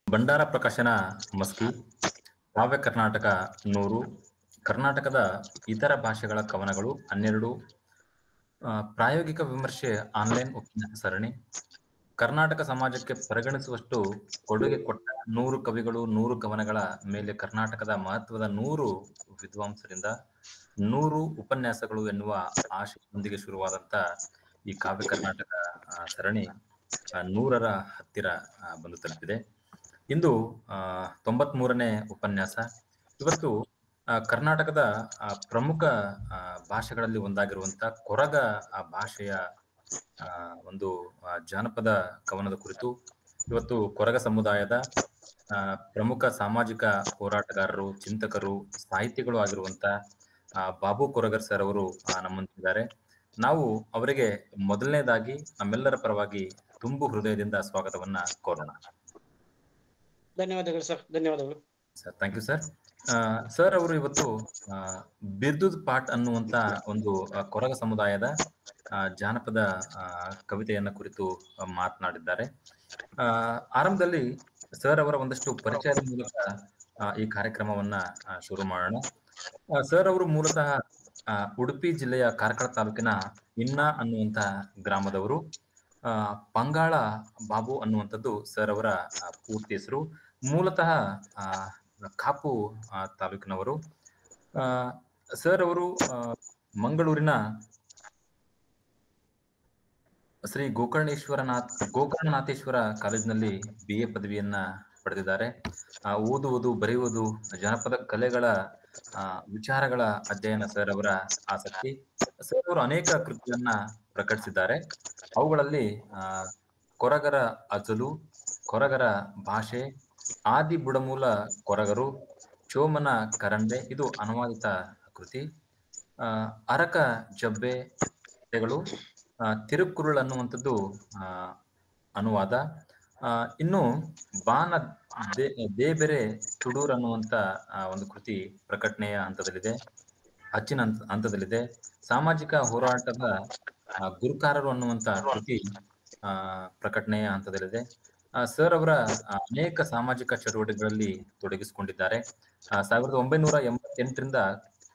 ಭಂಡಾರ ಪ್ರಕಾಶನ ಮಸ್ಕಿ, ಕಾವ್ಯ ಕರ್ನಾಟಕ 100, ಕರ್ನಾಟಕದ ಇತರ ಭಾಷೆಗಳ ಕವನಗಳು 12, ಪ್ರಾಯೋಗಿಕ ವಿಮರ್ಶೆ ಆನ್ಲೈನ್ ಉಪನ್ಯಾಸ ಸರಣಿ, ಕರ್ನಾಟಕ ಸಮಾಜಕ್ಕೆ ಪರಿಗಣಿಸುವಷ್ಟು ಕೊಡುಗೆ ಕೊಟ್ಟ 100 ಕವಿಗಳು 100 ಕವನಗಳ ಮೇಲೆ ಕರ್ನಾಟಕದ ಮಹತ್ವದ 100 ವಿದ್ವಾಂಸರಿಂದ 100 ಉಪನ್ಯಾಸಗಳು ಎನ್ನುವ ಆಶಯದೊಂದಿಗೆ ಶುರುವಾದಂತ ಈ ಕಾವ್ಯ ಕರ್ನಾಟಕ ಸರಣಿ 100ರ ಹತ್ತಿರ ಬಂದು ತಲುಪಿದೆ. ಇಂದು 93ನೇ ಉಪನ್ಯಾಸ. ಇವತ್ತು ಕರ್ನಾಟಕದ ಪ್ರಮುಖ ಭಾಷೆಗಳಲ್ಲಿ ಒಂದಾಗಿರುವಂತ ಕೊರಗ ಭಾಷೆಯ ಒಂದು ಜಾನಪದ ಕವನದ ಕುರಿತು ಇವತ್ತು ಕೊರಗ ಸಮುದಾಯದ ಪ್ರಮುಖ ಸಾಮಾಜಿಕ ಹೋರಾಟಗಾರರು, ಚಿಂತಕರು, ಸಾಹಿತಿಗಳು ಆಗಿರುವಂತ ಬಾಬು ಕೊರಗರ್ ಸರ್ ಅವರು ನಮ್ಮೊಂದಿಗಿದ್ದಾರೆ. ನಾವು ಅವರಿಗೆ ಮೊದಲನೇದಾಗಿ ನಮ್ಮೆಲ್ಲರ ಪರವಾಗಿ ತುಂಬು ಹೃದಯದಿಂದ ಸ್ವಾಗತವನ್ನ ಕೋರೋಣ. ಧನ್ಯವಾದಗಳು ಸರ್. ಧನ್ಯವಾದಗಳು sir. Thank you sir. Sir ಅವರು ಇವತ್ತು ಬಿರ್ದುದ್ ಪಾಟ್ ಅನ್ನುವಂತ ಒಂದು ಕೊರಗ ಸಮುದಾಯದ ಜಾನಪದ ಕವಿತೆಯನ್ನ ಕುರಿತು ಮಾತನಾಡಿದ್ದಾರೆ. ಆರಂಭದಲ್ಲಿ ಸರ್ ಅವರ ಒಂದಷ್ಟು ಪರಿಚಯದ ಮೂಲಕ ಈ ಕಾರ್ಯಕ್ರಮವನ್ನ ಶುರು ಮಾಡೋಣ. ಸರ್ ಅವರು ಮೂಲತಃ ಉಡುಪಿ ಜಿಲ್ಲೆಯ ಕಾರ್ಕಳ ತಾಲೂಕಿನ ಇನ್ನ ಅನ್ನುವಂತ ಗ್ರಾಮದವರು. ಪಂಗಾಳ ಬಾಬು ಅನ್ನುವಂಥದ್ದು ಸರ್ ಅವರ ಪೂರ್ತಿ ಹೆಸರು. ಮೂಲತಃ ಕಾಪು ತಾಲೂಕಿನವರು. ಸರ್ ಅವರು ಮಂಗಳೂರಿನ ಶ್ರೀ ಗೋಕರ್ಣನಾಥೇಶ್ವರ ಕಾಲೇಜಿನಲ್ಲಿ BA ಪದವಿಯನ್ನ ಪಡೆದಿದ್ದಾರೆ. ಓದುವುದು, ಬರೆಯುವುದು, ಜನಪದ ಕಲೆಗಳ ವಿಚಾರಗಳ ಅಧ್ಯಯನ ಸರ್ ಅವರ ಆಸಕ್ತಿ. ಸರ್ ಅವರು ಅನೇಕ ಕೃತಿಗಳನ್ನ ಪ್ರಕಟಿಸಿದ್ದಾರೆ. ಅವುಗಳಲ್ಲಿ ಕೊರಗರ ಅಜಲು, ಕೊರಗರ ಭಾಷೆ, ಆದಿ ಬುಡಮೂಲ ಕೊರಗರು, ಚೋಮನ ಕರಂಡೆ ಇದು ಅನುವಾದಿತ ಕೃತಿ, ಅರಕ ಜಬ್ಬೆಗಳು, ತಿರುಕ್ಕುರುಳ್ ಅನ್ನುವಂಥದ್ದು ಅನುವಾದ, ಇನ್ನು ಬಾನ ದೇಬೆರೆ ತುಡೂರ್ ಅನ್ನುವಂತ ಒಂದು ಕೃತಿ ಪ್ರಕಟಣೆಯ ಹಂತದಲ್ಲಿದೆ, ಅಚ್ಚಿನ ಹಂತದಲ್ಲಿದೆ. ಸಾಮಾಜಿಕ ಹೋರಾಟದ ಗುರುಕಾರರು ಅನ್ನುವಂತ ಕೃತಿ ಪ್ರಕಟಣೆಯ ಹಂತದಲ್ಲಿದೆ. ಸರ್ ಅವರ ಅನೇಕ ಸಾಮಾಜಿಕ ಚಟುವಟಿಕೆಗಳಲ್ಲಿ ತೊಡಗಿಸಿಕೊಂಡಿದ್ದಾರೆ. 1988ರಿಂದ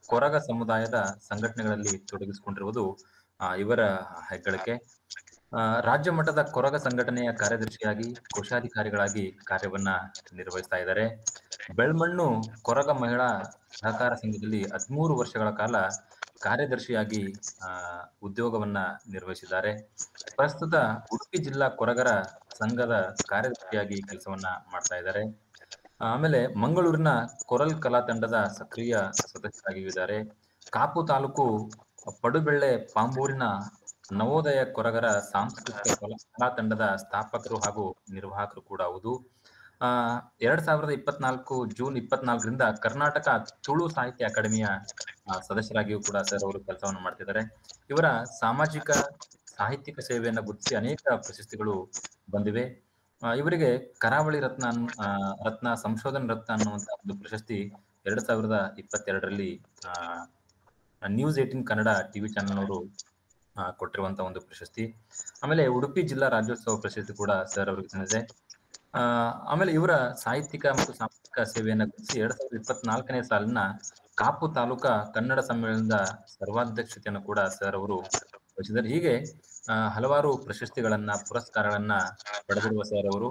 ಕೊರಗ ಸಮುದಾಯದ ಸಂಘಟನೆಗಳಲ್ಲಿ ತೊಡಗಿಸಿಕೊಂಡಿರುವುದು ಇವರ ಹೆಗ್ಗಳಿಕೆ. ರಾಜ್ಯ ಮಟ್ಟದ ಕೊರಗ ಸಂಘಟನೆಯ ಕಾರ್ಯದರ್ಶಿಯಾಗಿ, ಕೋಶಾಧಿಕಾರಿಗಳಾಗಿ ಕಾರ್ಯವನ್ನ ನಿರ್ವಹಿಸ್ತಾ ಇದ್ದಾರೆ. ಬೆಳ್ಮಣ್ಣು ಕೊರಗ ಮಹಿಳಾ ಸಹಕಾರ ಸಂಘದಲ್ಲಿ 13 ವರ್ಷಗಳ ಕಾಲ ಕಾರ್ಯದರ್ಶಿಯಾಗಿ ಉದ್ಯೋಗವನ್ನ ನಿರ್ವಹಿಸಿದ್ದಾರೆ. ಪ್ರಸ್ತುತ ಉಡುಪಿ ಜಿಲ್ಲಾ ಕೊರಗರ ಸಂಘದ ಕಾರ್ಯದರ್ಶಿಯಾಗಿ ಕೆಲಸವನ್ನ ಮಾಡ್ತಾ ಇದ್ದಾರೆ. ಆಮೇಲೆ ಮಂಗಳೂರಿನ ಕೊರಲ್ ಕಲಾ ತಂಡದ ಸಕ್ರಿಯ ಸದಸ್ಯರಾಗಿದ್ದಾರೆ. ಕಾಪು ತಾಲೂಕು ಪಡುಬೆಳ್ಳೆ ಪಾಂಬೂರಿನ ನವೋದಯ ಕೊರಗರ ಸಾಂಸ್ಕೃತಿಕ ಕಲಾ ತಂಡದ ಸ್ಥಾಪಕರು ಹಾಗೂ ನಿರ್ವಾಹಕರು ಕೂಡ ಹೌದು. 2024 ಜೂನ್ 24ರಿಂದ ಕರ್ನಾಟಕ ತುಳು ಸಾಹಿತ್ಯ ಅಕಾಡೆಮಿಯ ಸದಸ್ಯರಾಗಿಯೂ ಕೂಡ ಸರ್ ಅವರು ಕೆಲಸವನ್ನು ಮಾಡ್ತಿದ್ದಾರೆ. ಇವರ ಸಾಮಾಜಿಕ ಸಾಹಿತ್ಯಿಕ ಸೇವೆಯನ್ನ ಗುರುತಿಸಿ ಅನೇಕ ಪ್ರಶಸ್ತಿಗಳು ಬಂದಿವೆ. ಇವರಿಗೆ ಕರಾವಳಿ ರತ್ನ ಸಂಶೋಧನಾ ರತ್ನ ಅನ್ನುವಂತ ಒಂದು ಪ್ರಶಸ್ತಿ 2022ರಲ್ಲಿ ನ್ಯೂಸ್ 18 ಕನ್ನಡ ಟಿವಿ ಚಾನೆಲ್ನವರು ಕೊಟ್ಟಿರುವಂತ ಒಂದು ಪ್ರಶಸ್ತಿ. ಆಮೇಲೆ ಉಡುಪಿ ಜಿಲ್ಲಾ ರಾಜ್ಯೋತ್ಸವ ಪ್ರಶಸ್ತಿ ಕೂಡ ಸರ್ ಅವರಿಗೆ ಸಂದಿದೆ. ಆಮೇಲೆ ಇವರ ಸಾಹಿತ್ಯಿಕ ಮತ್ತು ಸಾಮಾಜಿಕ ಸೇವೆಯನ್ನ ಗುರುತಿಸಿ 2024ನೇ ಸಾಲಿನ ಕಾಪು ತಾಲೂಕಾ ಕನ್ನಡ ಸಮ್ಮೇಳನದ ಸರ್ವಾಧ್ಯಕ್ಷತೆಯನ್ನು ಕೂಡ ಸರ್ ಅವರು ವಹಿಸಿದ್ದಾರೆ. ಹೀಗೆ ಹಲವಾರು ಪ್ರಶಸ್ತಿಗಳನ್ನ, ಪುರಸ್ಕಾರಗಳನ್ನ ಪಡೆದಿರುವ ಸರ್ ಅವರು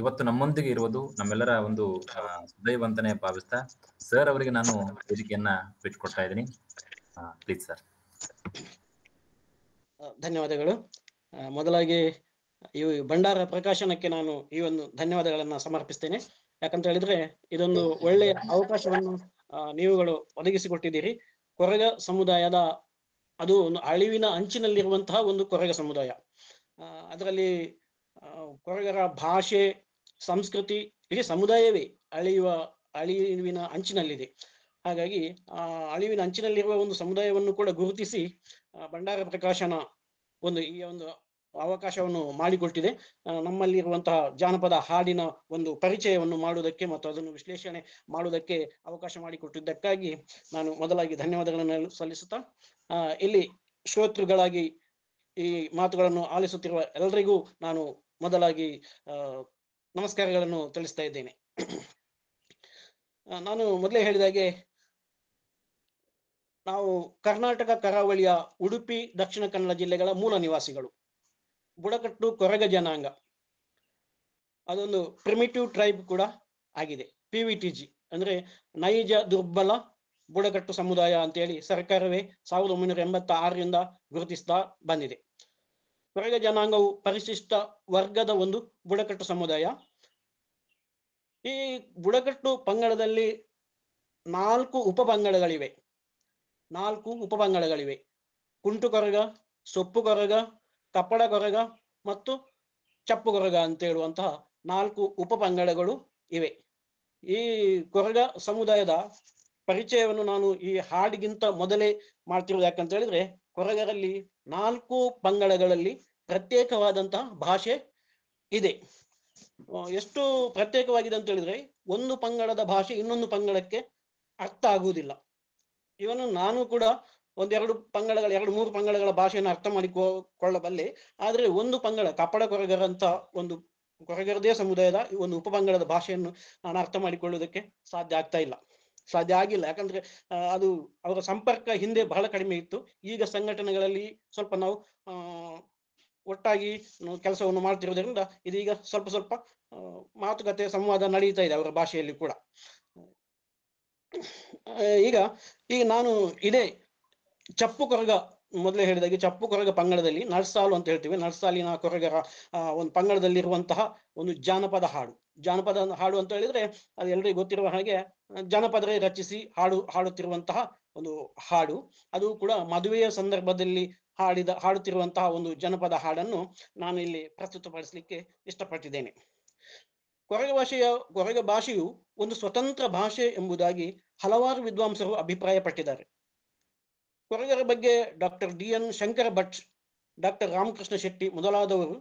ಇವತ್ತು ನಮ್ಮೊಂದಿಗೆ ಇರುವುದು ನಮ್ಮೆಲ್ಲರ ಒಂದು ಹೃದಯವಂತನೆ ಭಾವಿಸ್ತಾ ಸರ್ ಅವರಿಗೆ ನಾನು ವೇದಿಕೆಯನ್ನ ಬಿಟ್ಟುಕೊಡ್ತಾ ಇದ್ದೀನಿ. Please sir. ಧನ್ಯವಾದಗಳು. ಮೊದಲಾಗಿ ಈ ಭಂಡಾರ ಪ್ರಕಾಶನಕ್ಕೆ ನಾನು ಈ ಒಂದು ಧನ್ಯವಾದಗಳನ್ನ ಸಮರ್ಪಿಸ್ತೇನೆ. ಯಾಕಂತ ಹೇಳಿದ್ರೆ ಇದೊಂದು ಒಳ್ಳೆಯ ಅವಕಾಶವನ್ನು ನೀವುಗಳು ಒದಗಿಸಿಕೊಟ್ಟಿದ್ದೀರಿ. ಕೊರಗ ಸಮುದಾಯದ ಅದು ಒಂದು ಅಳಿವಿನ ಅಂಚಿನಲ್ಲಿರುವಂತಹ ಒಂದು ಕೊರಗ ಸಮುದಾಯ. ಅದರಲ್ಲಿ ಕೊರಗರ ಭಾಷೆ, ಸಂಸ್ಕೃತಿ, ಇಡೀ ಸಮುದಾಯವೇ ಅಳಿವಿನ ಅಂಚಿನಲ್ಲಿದೆ. ಹಾಗಾಗಿ ಅಳಿವಿನ ಅಂಚಿನಲ್ಲಿರುವ ಒಂದು ಸಮುದಾಯವನ್ನು ಕೂಡ ಗುರುತಿಸಿ ಭಂಡಾರ ಪ್ರಕಾಶನ ಈ ಒಂದು ಅವಕಾಶವನ್ನು ಮಾಡಿಕೊಟ್ಟಿದೆ. ನಮ್ಮಲ್ಲಿರುವಂತಹ ಜಾನಪದ ಹಾಡಿನ ಒಂದು ಪರಿಚಯವನ್ನು ಮಾಡುವುದಕ್ಕೆ ಮತ್ತು ಅದನ್ನು ವಿಶ್ಲೇಷಣೆ ಮಾಡುವುದಕ್ಕೆ ಅವಕಾಶ ಮಾಡಿಕೊಟ್ಟಿದ್ದಕ್ಕಾಗಿ ನಾನು ಮೊದಲಾಗಿ ಧನ್ಯವಾದಗಳನ್ನು ಸಲ್ಲಿಸುತ್ತಾ, ಇಲ್ಲಿ ಶ್ರೋತೃಗಳಾಗಿ ಈ ಮಾತುಗಳನ್ನು ಆಲಿಸುತ್ತಿರುವ ಎಲ್ಲರಿಗೂ ನಾನು ಮೊದಲಾಗಿ ನಮಸ್ಕಾರಗಳನ್ನು ತಿಳಿಸ್ತಾ ಇದ್ದೇನೆ. ನಾನು ಮೊದಲೇ ಹೇಳಿದಾಗೆ ನಾವು ಕರ್ನಾಟಕ ಕರಾವಳಿಯ ಉಡುಪಿ, ದಕ್ಷಿಣ ಕನ್ನಡ ಜಿಲ್ಲೆಗಳ ಮೂಲ ನಿವಾಸಿಗಳು. ಬುಡಕಟ್ಟು ಕೊರಗ ಜನಾಂಗ, ಅದೊಂದು ಪ್ರಿಮಿಟಿವ್ ಟ್ರೈಬ್ ಕೂಡ ಆಗಿದೆ. PVTG ಅಂದ್ರೆ ನೈಜ ದುರ್ಬಲ ಬುಡಕಟ್ಟು ಸಮುದಾಯ ಅಂತೇಳಿ ಸರ್ಕಾರವೇ 1986ರಿಂದ ಗುರುತಿಸ್ತಾ ಬಂದಿದೆ. ಕೊರಗ ಜನಾಂಗವು ಪರಿಶಿಷ್ಟ ವರ್ಗದ ಒಂದು ಬುಡಕಟ್ಟು ಸಮುದಾಯ. ಈ ಬುಡಕಟ್ಟು ಪಂಗಡದಲ್ಲಿ 4 ಉಪಪಂಗಡಗಳಿವೆ. 4 ಉಪಪಂಗಡಗಳಿವೆ. ಕುಂಟು ಕೊರಗ, ಸೊಪ್ಪು ಕೊರಗ, ಕಪ್ಪಡ ಕೊರಗ ಮತ್ತು ಚಪ್ಪು ಕೊರಗ ಅಂತ ಹೇಳುವಂತಹ 4 ಉಪಪಂಗಡಗಳು ಇವೆ. ಈ ಕೊರಗ ಸಮುದಾಯದ ಪರಿಚಯವನ್ನು ನಾನು ಈ ಹಾಡಿಗಿಂತ ಮೊದಲೇ ಮಾಡ್ತಿರೋದು ಯಾಕಂತ ಹೇಳಿದ್ರೆ, ಕೊರಗರಲ್ಲಿ 4 ಪಂಗಡಗಳಲ್ಲಿ ಪ್ರತ್ಯೇಕವಾದಂತಹ ಭಾಷೆ ಇದೆ. ಎಷ್ಟು ಪ್ರತ್ಯೇಕವಾಗಿದೆ ಅಂತ ಹೇಳಿದ್ರೆ, ಒಂದು ಪಂಗಡದ ಭಾಷೆ ಇನ್ನೊಂದು ಪಂಗಡಕ್ಕೆ ಅರ್ಥ ಆಗುವುದಿಲ್ಲ. ಇವನು ನಾನು ಕೂಡ 2-3 ಪಂಗಡಗಳ ಭಾಷೆಯನ್ನು ಅರ್ಥ ಮಾಡಿಕೊಳ್ಳಬಲ್ಲೆ. ಆದ್ರೆ ಒಂದು ಪಂಗಡ ಕಪ್ಪಡ ಕೊರಗರಂತ ಒಂದು ಕೊರಗರದೇ ಸಮುದಾಯದ ಒಂದು ಉಪಪಂಗಡದ ಭಾಷೆಯನ್ನು ನಾನು ಅರ್ಥ ಮಾಡಿಕೊಳ್ಳುವುದಕ್ಕೆ ಸಾಧ್ಯ ಆಗಿಲ್ಲ. ಯಾಕಂದ್ರೆ ಅದು ಅವರ ಸಂಪರ್ಕ ಹಿಂದೆ ಬಹಳ ಕಡಿಮೆ ಇತ್ತು. ಈಗ ಸಂಘಟನೆಗಳಲ್ಲಿ ಸ್ವಲ್ಪ ನಾವು ಒಟ್ಟಾಗಿ ಕೆಲಸವನ್ನು ಮಾಡ್ತಿರೋದ್ರಿಂದ ಇದೀಗ ಸ್ವಲ್ಪ ಮಾತುಕತೆ ಸಂವಾದ ನಡೀತಾ ಇದೆ ಅವರ ಭಾಷೆಯಲ್ಲಿ ಕೂಡ. ಈಗ ನಾನು ಇದೇ ಚಪ್ಪು ಕೊರಗ, ಮೊದಲೇ ಹೇಳಿದಾಗೆ ಚಪ್ಪು ಕೊರಗ ಪಂಗಡದಲ್ಲಿ ನಡ್ಸಾಲು ಅಂತ ಹೇಳ್ತೀವಿ. ನಡ್ಸಾಲಿನ ಕೊರಗರ ಒಂದು ಪಂಗಡದಲ್ಲಿರುವಂತಹ ಒಂದು ಜಾನಪದ ಹಾಡು ಅಂತ ಹೇಳಿದ್ರೆ, ಅದು ಎಲ್ರಿಗೂ ಗೊತ್ತಿರುವ ಹಾಗೆ ಜನಪದರೇ ರಚಿಸಿ ಹಾಡುತ್ತಿರುವಂತಹ ಒಂದು ಹಾಡು. ಅದು ಕೂಡ ಮದುವೆಯ ಸಂದರ್ಭದಲ್ಲಿ ಹಾಡುತ್ತಿರುವಂತಹ ಒಂದು ಜನಪದ ಹಾಡನ್ನು ನಾನು ಇಲ್ಲಿ ಪ್ರಸ್ತುತಪಡಿಸಲಿಕ್ಕೆ ಇಷ್ಟಪಟ್ಟಿದ್ದೇನೆ. ಕೊರಗ ಭಾಷೆಯು ಒಂದು ಸ್ವತಂತ್ರ ಭಾಷೆ ಎಂಬುದಾಗಿ ಹಲವಾರು ವಿದ್ವಾಂಸರು ಅಭಿಪ್ರಾಯಪಟ್ಟಿದ್ದಾರೆ. ಕೊರಗರ ಬಗ್ಗೆ doctor DN Shankara Bhat, doctor Ramakrishna Shetty ಮೊದಲಾದವರು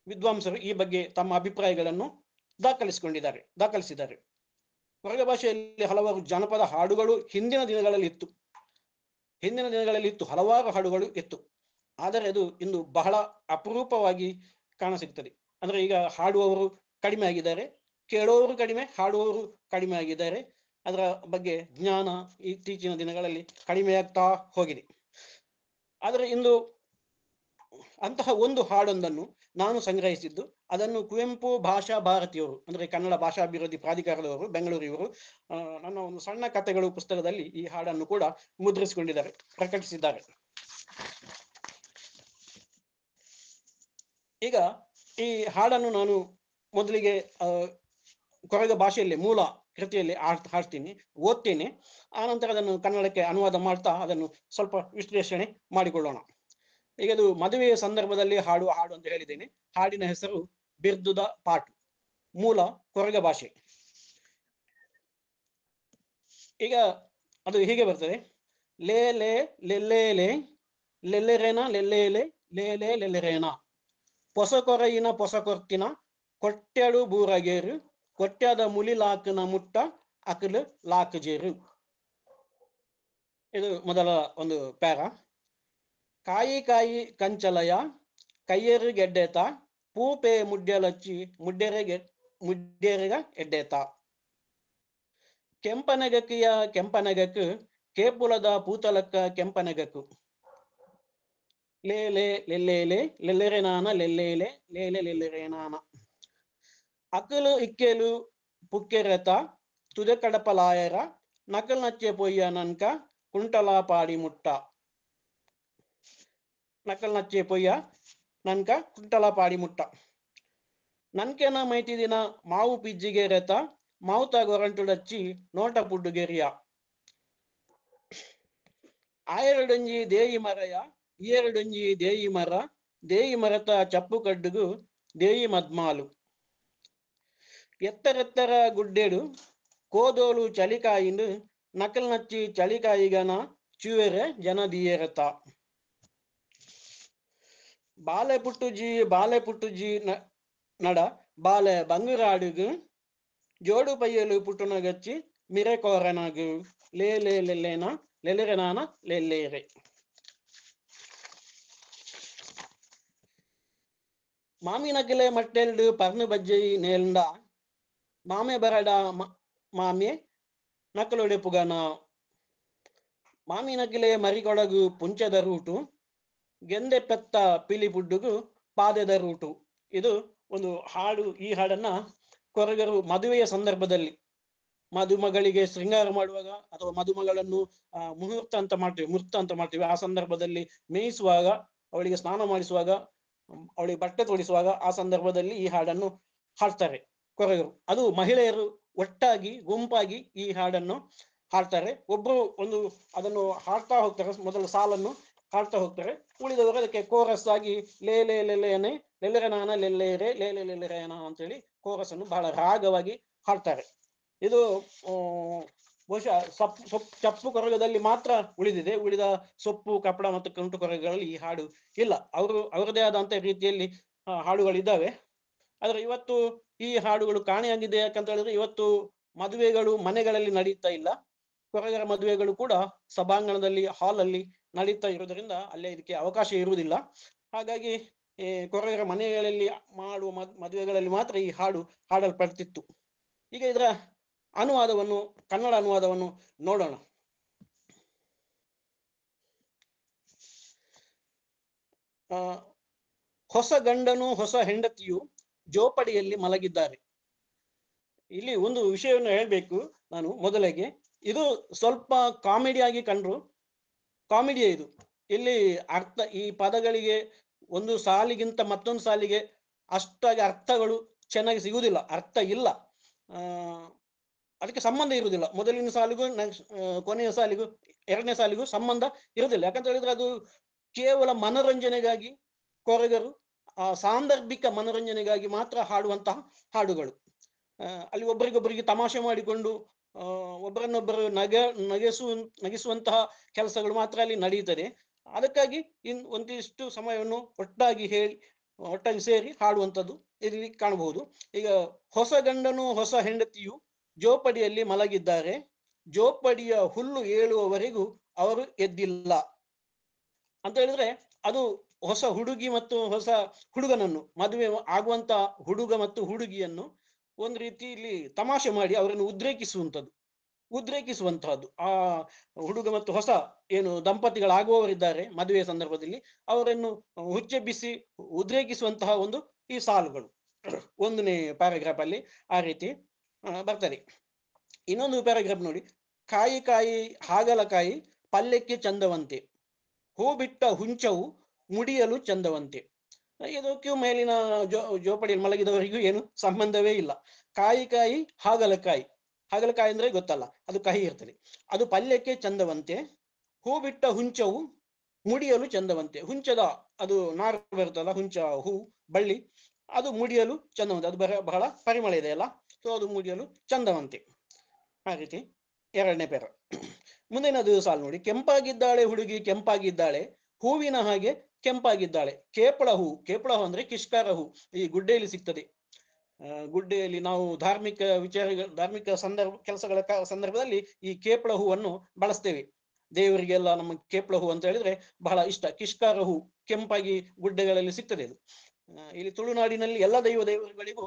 ವಿದ್ವಾಂಸರು ಈ ಬಗ್ಗೆ ತಮ್ಮ ಅಭಿಪ್ರಾಯಗಳನ್ನು ದಾಖಲಿಸಿದ್ದಾರೆ. ಕೊರಗ ಭಾಷೆಯಲ್ಲಿ ಹಲವಾರು ಜನಪದ ಹಾಡುಗಳು ಹಿಂದಿನ ದಿನಗಳಲ್ಲಿ ಇತ್ತು, ಹಲವಾರು ಹಾಡುಗಳು ಇತ್ತು. ಆದರೆ ಅದು ಇಂದು ಬಹಳ ಅಪರೂಪವಾಗಿ ಕಾಣಸಿಗ್ತದೆ. ಅಂದ್ರೆ ಈಗ ಹಾಡುವವರು ಕಡಿಮೆ ಆಗಿದ್ದಾರೆ, ಕೇಳುವವರು ಕಡಿಮೆ, ಹಾಡುವವರು ಕಡಿಮೆ ಆಗಿದ್ದಾರೆ. ಅದರ ಬಗ್ಗೆ ಜ್ಞಾನ ಇತ್ತೀಚಿನ ದಿನಗಳಲ್ಲಿ ಕಡಿಮೆಯಾಗ್ತಾ ಹೋಗಿದೆ. ಆದರೆ ಇಂದು ಅಂತಹ ಒಂದು ಹಾಡೊಂದನ್ನು ನಾನು ಸಂಗ್ರಹಿಸಿದ್ದು, ಅದನ್ನು ಕುವೆಂಪು ಭಾಷಾ ಭಾರತಿಯವರು, ಅಂದ್ರೆ ಕನ್ನಡ ಭಾಷಾಭಿವೃದ್ಧಿ ಪ್ರಾಧಿಕಾರದವರು, ಬೆಂಗಳೂರಿವರು, ನನ್ನ ಒಂದು ಸಣ್ಣ ಕಥೆಗಳು ಪುಸ್ತಕದಲ್ಲಿ ಈ ಹಾಡನ್ನು ಕೂಡ ಮುದ್ರಿಸಿಕೊಂಡಿದ್ದಾರೆ, ಪ್ರಕಟಿಸಿದ್ದಾರೆ. ಈಗ ಈ ಹಾಡನ್ನು ನಾನು ಮೊದಲಿಗೆ ಕೊರಗ ಭಾಷೆಯಲ್ಲಿ ಮೂಲ ಕೃತಿಯಲ್ಲಿ ಹಾಡ್ತೀನಿ, ಓದ್ತೇನೆ. ಆನಂತರ ಅದನ್ನು ಕನ್ನಡಕ್ಕೆ ಅನುವಾದ ಮಾಡ್ತಾ ಅದನ್ನು ಸ್ವಲ್ಪ ವಿಶ್ಲೇಷಣೆ ಮಾಡಿಕೊಳ್ಳೋಣ. ಈಗ ಅದು ಮದುವೆಯ ಸಂದರ್ಭದಲ್ಲಿ ಹಾಡು ಅಂತ ಹೇಳಿದ್ದೇನೆ. ಹಾಡಿನ ಹೆಸರು ಬಿರ್ದುದ ಪಾಟು, ಮೂಲ ಕೊರಗ ಭಾಷೆ. ಈಗ ಅದು ಹೀಗೆ ಬರ್ತದೆ: ಲೇ ಲೇ ಲೆಲ್ಲೇಲೆ ಲೆಲ್ಲೆರೇನ ಲೆಲ್ಲೇಲೆ ಲೇಲೆ ಲೆಲ್ಲೆರೇನ, ಪೊಸ ಕೊರಯಿನ ಪೊಸ ಕೊರ್ತಿನ ಕೊಟ್ಟ್ಯಾಡು ಬೂರಗೇರು, ಕೊಟ್ಟ್ಯಾದ ಮುಲಿ ಲಾಕನ ಮುಟ್ಟ ಅಕಲು ಲಾಕಜೇರು. ಇದು ಮೊದಲ ಒಂದು ಪ್ಯಾರ. ಕಾಯಿ ಕಂಚಲಯ ಕೈಯರು ಗೆಡ್ಡೆತ, ಪೂಪೆ ಮುಡ್ಡೆಲಚ್ಚಿ ಮುಡ್ಡೆರೆಗ ಎಡ್ಡೆತ, ಕೆಂಪನಗಕ್ಕು ಕೇಪುಲದ ಪೂತಲಕ್ಕ ಕೆಂಪನಗಕ್ಕು, ಲೇಲೆ ಲೆಲ್ಲೇಲೆ ಲೆಲ್ಲೆರೆ ನಾನ ಲೆಲ್ಲೇಲೆ ಲೇಲೆ ಲೆಲ್ಲೆರೆ ನಾನ, ಅಕಲು ಇಕ್ಕೆಲು ಪುಕ್ಕೆರೆತ ತುದೆ ಕಡಪಲಾಯರ, ನಕಲ್ ನಚ್ಚೆ ಪೊಯ್ಯ ನನ್ಕ ಕುಂಟಲ ಪಾಡಿ ಮುಟ್ಟ, ನಕಲ್ ನಚ್ಚೆ ಪೊಯ್ಯ ನನ್ಕ ಕುಂಟಲ ಪಾಡಿ ಮುಟ್ಟ, ನನ್ಕೆನ ಮೈತಿದಿನ ಮಾವು ಪಿಜ್ಜಿಗೆ ರೆತ, ಮಾವುತ ಗೊರಂಟುಡಚ್ಚಿ ನೋಟ ಪುಡ್ಡುಗೆರಿಯ, ಆಯರಡೊಂಜಿ ದೇಯಿ ಮರಯ ಈಯರಡೊಂಜಿ ದೇಯಿ ಮರತ ಚಪ್ಪು ಕಡ್ಡುಗು ದೇಯಿ ಮದ್ಮಾಲು, ಎತ್ತರೆತ್ತರ ಗುಡ್ಡೆಡು ಕೋದೋಳು ಚಳಿಕಾಯಿಂಡು, ನಕಲ್ ನಚ್ಚಿ ಚಳಿಕಾಯಿಗನ ಚೂವೆರೆ ಜನದಿಯೆರತ, ಬಾಲೆ ಪುಟ್ಟುಜಿ ನಡ ಬಾಲೆ ಬಂಗುರಾಡುಗು, ಜೋಡು ಪಯ್ಯಲು ಪುಟ್ಟುನಗಚ್ಚಿ ಮಿರೆ ಕೋರನಗು, ಲೇಲೆ ಲೆಲ್ಲೆನ ಲೆಲ್ಲೆರೆ ನಾನ ಲೆಲ್ಲೇರೆ. ಮಾಮಿನಕಲೆ ಮಟ್ಟೆಲ್ಡು ಪರ್ನು ಬಜ್ಜಿ ನೇಲ್ಡ ಮಾಮೆ ಬರಡ ಮಾಮೆ ನಕಲೊಡೆ ಪುಗನ ಮಾಮಿನಕಲೆ ಮರಿಗೊಳಗು ಪುಂಚದ ರೂಟು ಗೆಂದೆ ಪೆತ್ತ ಪಿಲಿ ಪುಡ್ಡುಗು ಪಾದೆದ ರೂಟು. ಇದು ಒಂದು ಹಾಡು. ಈ ಹಾಡನ್ನ ಕೊರಗರು ಮದುವೆಯ ಸಂದರ್ಭದಲ್ಲಿ ಮದುಮಗಳಿಗೆ ಶೃಂಗಾರ ಮಾಡುವಾಗ ಅಥವಾ ಮದುಮಗಳನ್ನು ಮುಹೂರ್ತ ಅಂತ ಮಾಡ್ತೀವಿ. ಆ ಸಂದರ್ಭದಲ್ಲಿ ಮೇಯಿಸುವಾಗ, ಅವಳಿಗೆ ಸ್ನಾನ ಮಾಡಿಸುವಾಗ, ಅವಳಿಗೆ ಬಟ್ಟೆ ತೊಡಿಸುವಾಗ ಆ ಸಂದರ್ಭದಲ್ಲಿ ಈ ಹಾಡನ್ನು ಹಾಡ್ತಾರೆ ಕೊರಗರು. ಅದು ಮಹಿಳೆಯರು ಒಟ್ಟಾಗಿ ಗುಂಪಾಗಿ ಈ ಹಾಡನ್ನು ಹಾಡ್ತಾರೆ. ಒಬ್ರು ಅದನ್ನು ಹಾಡ್ತಾ ಹೋಗ್ತಾರೆ, ಮೊದಲ ಸಾಲನ್ನು ಹಾಡ್ತಾ ಹೋಗ್ತಾರೆ. ಉಳಿದವರು ಅದಕ್ಕೆ ಕೋರಸ್ ಆಗಿ ಲೇ ಲೇ ಲೆಲೆಯನೆ ಲೆಲೆರನಾನ ಲೆಲ್ಲೇರೆ ಲೇ ಲೇ ಲೆಲೆರೆಯನ ಅಂತೇಳಿ ಕೋರಸ್ ಅನ್ನು ಬಹಳ ರಾಗವಾಗಿ ಹಾಡ್ತಾರೆ. ಇದು ಬಹುಶಃ ಚಪ್ಪು ಕೊರಗದಲ್ಲಿ ಮಾತ್ರ ಉಳಿದಿದೆ. ಉಳಿದ ಸೊಪ್ಪು, ಕಪ್ಪಡ ಮತ್ತು ಕಂಟು ಕೊರಗಗಳಲ್ಲಿ ಈ ಹಾಡು ಇಲ್ಲ. ಅವರದೇ ಆದಂತ ರೀತಿಯಲ್ಲಿ ಹಾಡುಗಳಿದ್ದಾವೆ. ಆದ್ರೆ ಇವತ್ತು ಈ ಹಾಡುಗಳು ಕಾಣೆಯಾಗಿದೆ. ಯಾಕಂತ ಹೇಳಿದ್ರೆ ಇವತ್ತು ಮದುವೆಗಳು ಮನೆಗಳಲ್ಲಿ ನಡೀತಾ ಇಲ್ಲ. ಕೊರಗರ ಮದುವೆಗಳು ಕೂಡ ಸಭಾಂಗಣದಲ್ಲಿ, ಹಾಲ್ ಅಲ್ಲಿ ನಡೀತಾ ಇರುವುದರಿಂದ ಅಲ್ಲೇ ಇದಕ್ಕೆ ಅವಕಾಶ ಇರುವುದಿಲ್ಲ. ಹಾಗಾಗಿ ಕೊರಗರ ಮನೆಗಳಲ್ಲಿ ಮಾಡುವ ಮದುವೆಗಳಲ್ಲಿ ಮಾತ್ರ ಈ ಹಾಡು ಹಾಡಲ್ಪಡ್ತಿತ್ತು. ಈಗ ಇದರ ಅನುವಾದವನ್ನು, ಕನ್ನಡ ಅನುವಾದವನ್ನು ನೋಡೋಣ. ಹೊಸ ಗಂಡನು ಹೊಸ ಹೆಂಡತಿಯು ಜೋಪಡಿಯಲ್ಲಿ ಮಲಗಿದ್ದಾರೆ. ಇಲ್ಲಿ ಒಂದು ವಿಷಯವನ್ನು ಹೇಳ್ಬೇಕು ನಾನು ಮೊದಲಿಗೆ. ಇದು ಸ್ವಲ್ಪ ಕಾಮಿಡಿಯಾಗಿ ಕಂಡ್ರು ಕಾಮಿಡಿಯೇ ಇದು. ಇಲ್ಲಿ ಅರ್ಥ, ಈ ಪದಗಳಿಗೆ ಒಂದು ಸಾಲಿಗಿಂತ ಮತ್ತೊಂದು ಸಾಲಿಗೆ ಅಷ್ಟಾಗಿ ಅರ್ಥಗಳು ಚೆನ್ನಾಗಿ ಸಿಗುವುದಿಲ್ಲ, ಅರ್ಥ ಇಲ್ಲ, ಅದಕ್ಕೆ ಸಂಬಂಧ ಇರುವುದಿಲ್ಲ. ಮೊದಲಿನ ಸಾಲಿಗೂ ಕೊನೆಯ ಸಾಲಿಗೂ ಎರಡನೇ ಸಾಲಿಗೂ ಸಂಬಂಧ ಇರುವುದಿಲ್ಲ. ಯಾಕಂತ ಹೇಳಿದ್ರೆ ಅದು ಕೇವಲ ಮನೋರಂಜನೆಗಾಗಿ ಕೊರಗರು ಸಾಂದರ್ಭಿಕ ಮನೋರಂಜನೆಗಾಗಿ ಮಾತ್ರ ಹಾಡುವಂತಹ ಹಾಡುಗಳು. ಅಲ್ಲಿ ಒಬ್ಬರಿಗೊಬ್ಬರಿಗೆ ತಮಾಷೆ ಮಾಡಿಕೊಂಡು ಒಬ್ಬರನ್ನೊಬ್ಬರು ನಗಿಸುವಂತಹ ಕೆಲಸಗಳು ಮಾತ್ರ ಅಲ್ಲಿ ನಡೆಯುತ್ತದೆ. ಅದಕ್ಕಾಗಿ ಒಂದಿಷ್ಟು ಸಮಯವನ್ನು ಒಟ್ಟಾಗಿ ಸೇರಿ ಹಾಡುವಂಥದ್ದು ಇಲ್ಲಿ ಕಾಣಬಹುದು. ಈಗ ಹೊಸ ಗಂಡನು ಹೊಸ ಹೆಂಡತಿಯು ಜೋಪಡಿಯಲ್ಲಿ ಮಲಗಿದ್ದಾರೆ, ಜೋಪಡಿಯ ಹುಲ್ಲು ಏಳುವವರೆಗೂ ಅವರು ಎದ್ದಿಲ್ಲ ಅಂತ ಹೇಳಿದ್ರೆ, ಅದು ಹೊಸ ಹುಡುಗಿ ಮತ್ತು ಹೊಸ ಹುಡುಗನನ್ನು, ಮದುವೆ ಆಗುವಂತ ಹುಡುಗ ಮತ್ತು ಹುಡುಗಿಯನ್ನು ಒಂದು ರೀತಿಯಲ್ಲಿ ತಮಾಷೆ ಮಾಡಿ ಅವರನ್ನು ಉದ್ರೇಕಿಸುವಂತಹದ್ದು. ಆ ಹುಡುಗ ಮತ್ತು ಹೊಸ ಏನು ದಂಪತಿಗಳಾಗುವವರಿದ್ದಾರೆ ಮದುವೆಯ ಸಂದರ್ಭದಲ್ಲಿ, ಅವರನ್ನು ಹುಚ್ಚೆಬ್ಬಿಸಿ ಉದ್ರೇಕಿಸುವಂತಹ ಈ ಸಾಲುಗಳು 1ನೇ ಪ್ಯಾರಾಗ್ರಾಫ್ ಅಲ್ಲಿ ಆ ರೀತಿ ಬರ್ತದೆ. ಇನ್ನೊಂದು ಪ್ಯಾರಾಗ್ರಾಫ್ ನೋಡಿ. ಕಾಯಿ ಕಾಯಿ ಹಾಗಲಕಾಯಿ ಪಲ್ಯಕ್ಕೆ ಚಂದವಂತೆ, ಹೂ ಬಿಟ್ಟ ಹುಂಚವು ಮುಡಿಯಲು ಚಂದವಂತೆ. ಇದಕ್ಕೂ ಮೇಲಿನ ಜೋಪಡಿಯಲ್ಲಿ ಮಲಗಿದವರಿಗೂ ಏನು ಸಂಬಂಧವೇ ಇಲ್ಲ. ಕಾಯಿ ಕಾಯಿ ಹಾಗಲಕಾಯಿ ಅಂದ್ರೆ ಗೊತ್ತಲ್ಲ, ಅದು ಕಹಿ ಇರ್ತದೆ. ಅದು ಪಲ್ಯಕ್ಕೆ ಚಂದವಂತೆ, ಹೂ ಬಿಟ್ಟ ಹುಂಚವು ಮುಡಿಯಲು ಚಂದವಂತೆ. ಹುಂಚದ ಅದು ನಾರು ಬರುತ್ತಲ್ಲ, ಹುಂಚ ಹೂ ಬಳ್ಳಿ, ಅದು ಮುಡಿಯಲು ಚಂದವಂತೆ. ಅದು ಬಹಳ ಪರಿಮಳ ಇದೆ ಅಲ್ಲ, ಸೊ ಅದು ಮುಡಿಯಲು ಚಂದವಂತೆ. ಆ ರೀತಿ 2ನೇ ಪೇರ. ಮುಂದಿನದು ಸಾಲು ನೋಡಿ. ಕೆಂಪಾಗಿದ್ದಾಳೆ ಹುಡುಗಿ ಕೆಂಪಾಗಿದ್ದಾಳೆ, ಹೂವಿನ ಹಾಗೆ ಕೆಂಪಾಗಿದ್ದಾಳೆ. ಕೇಪಳ ಹೂ ಅಂದ್ರೆ ಕಿಷ್ಕಾರ ಹೂ, ಈ ಗುಡ್ಡೆಯಲ್ಲಿ ಸಿಗ್ತದೆ. ಗುಡ್ಡೆಯಲ್ಲಿ ನಾವು ಧಾರ್ಮಿಕ ಕೆಲಸಗಳ ಸಂದರ್ಭದಲ್ಲಿ ಈ ಕೇಪಳ ಹೂವನ್ನು ಬಳಸ್ತೇವೆ. ದೇವರಿಗೆಲ್ಲ ನಮ್ಮ ಕೇಪಳ ಹೂ ಅಂತ ಹೇಳಿದ್ರೆ ಬಹಳ ಇಷ್ಟ. ಕಿಷ್ಕಾರ ಹೂ ಕೆಂಪಾಗಿ ಗುಡ್ಡೆಗಳಲ್ಲಿ ಸಿಗ್ತದೆ. ಅದು ಇಲ್ಲಿ ತುಳುನಾಡಿನಲ್ಲಿ ಎಲ್ಲ ದೇವರುಗಳಿಗೂ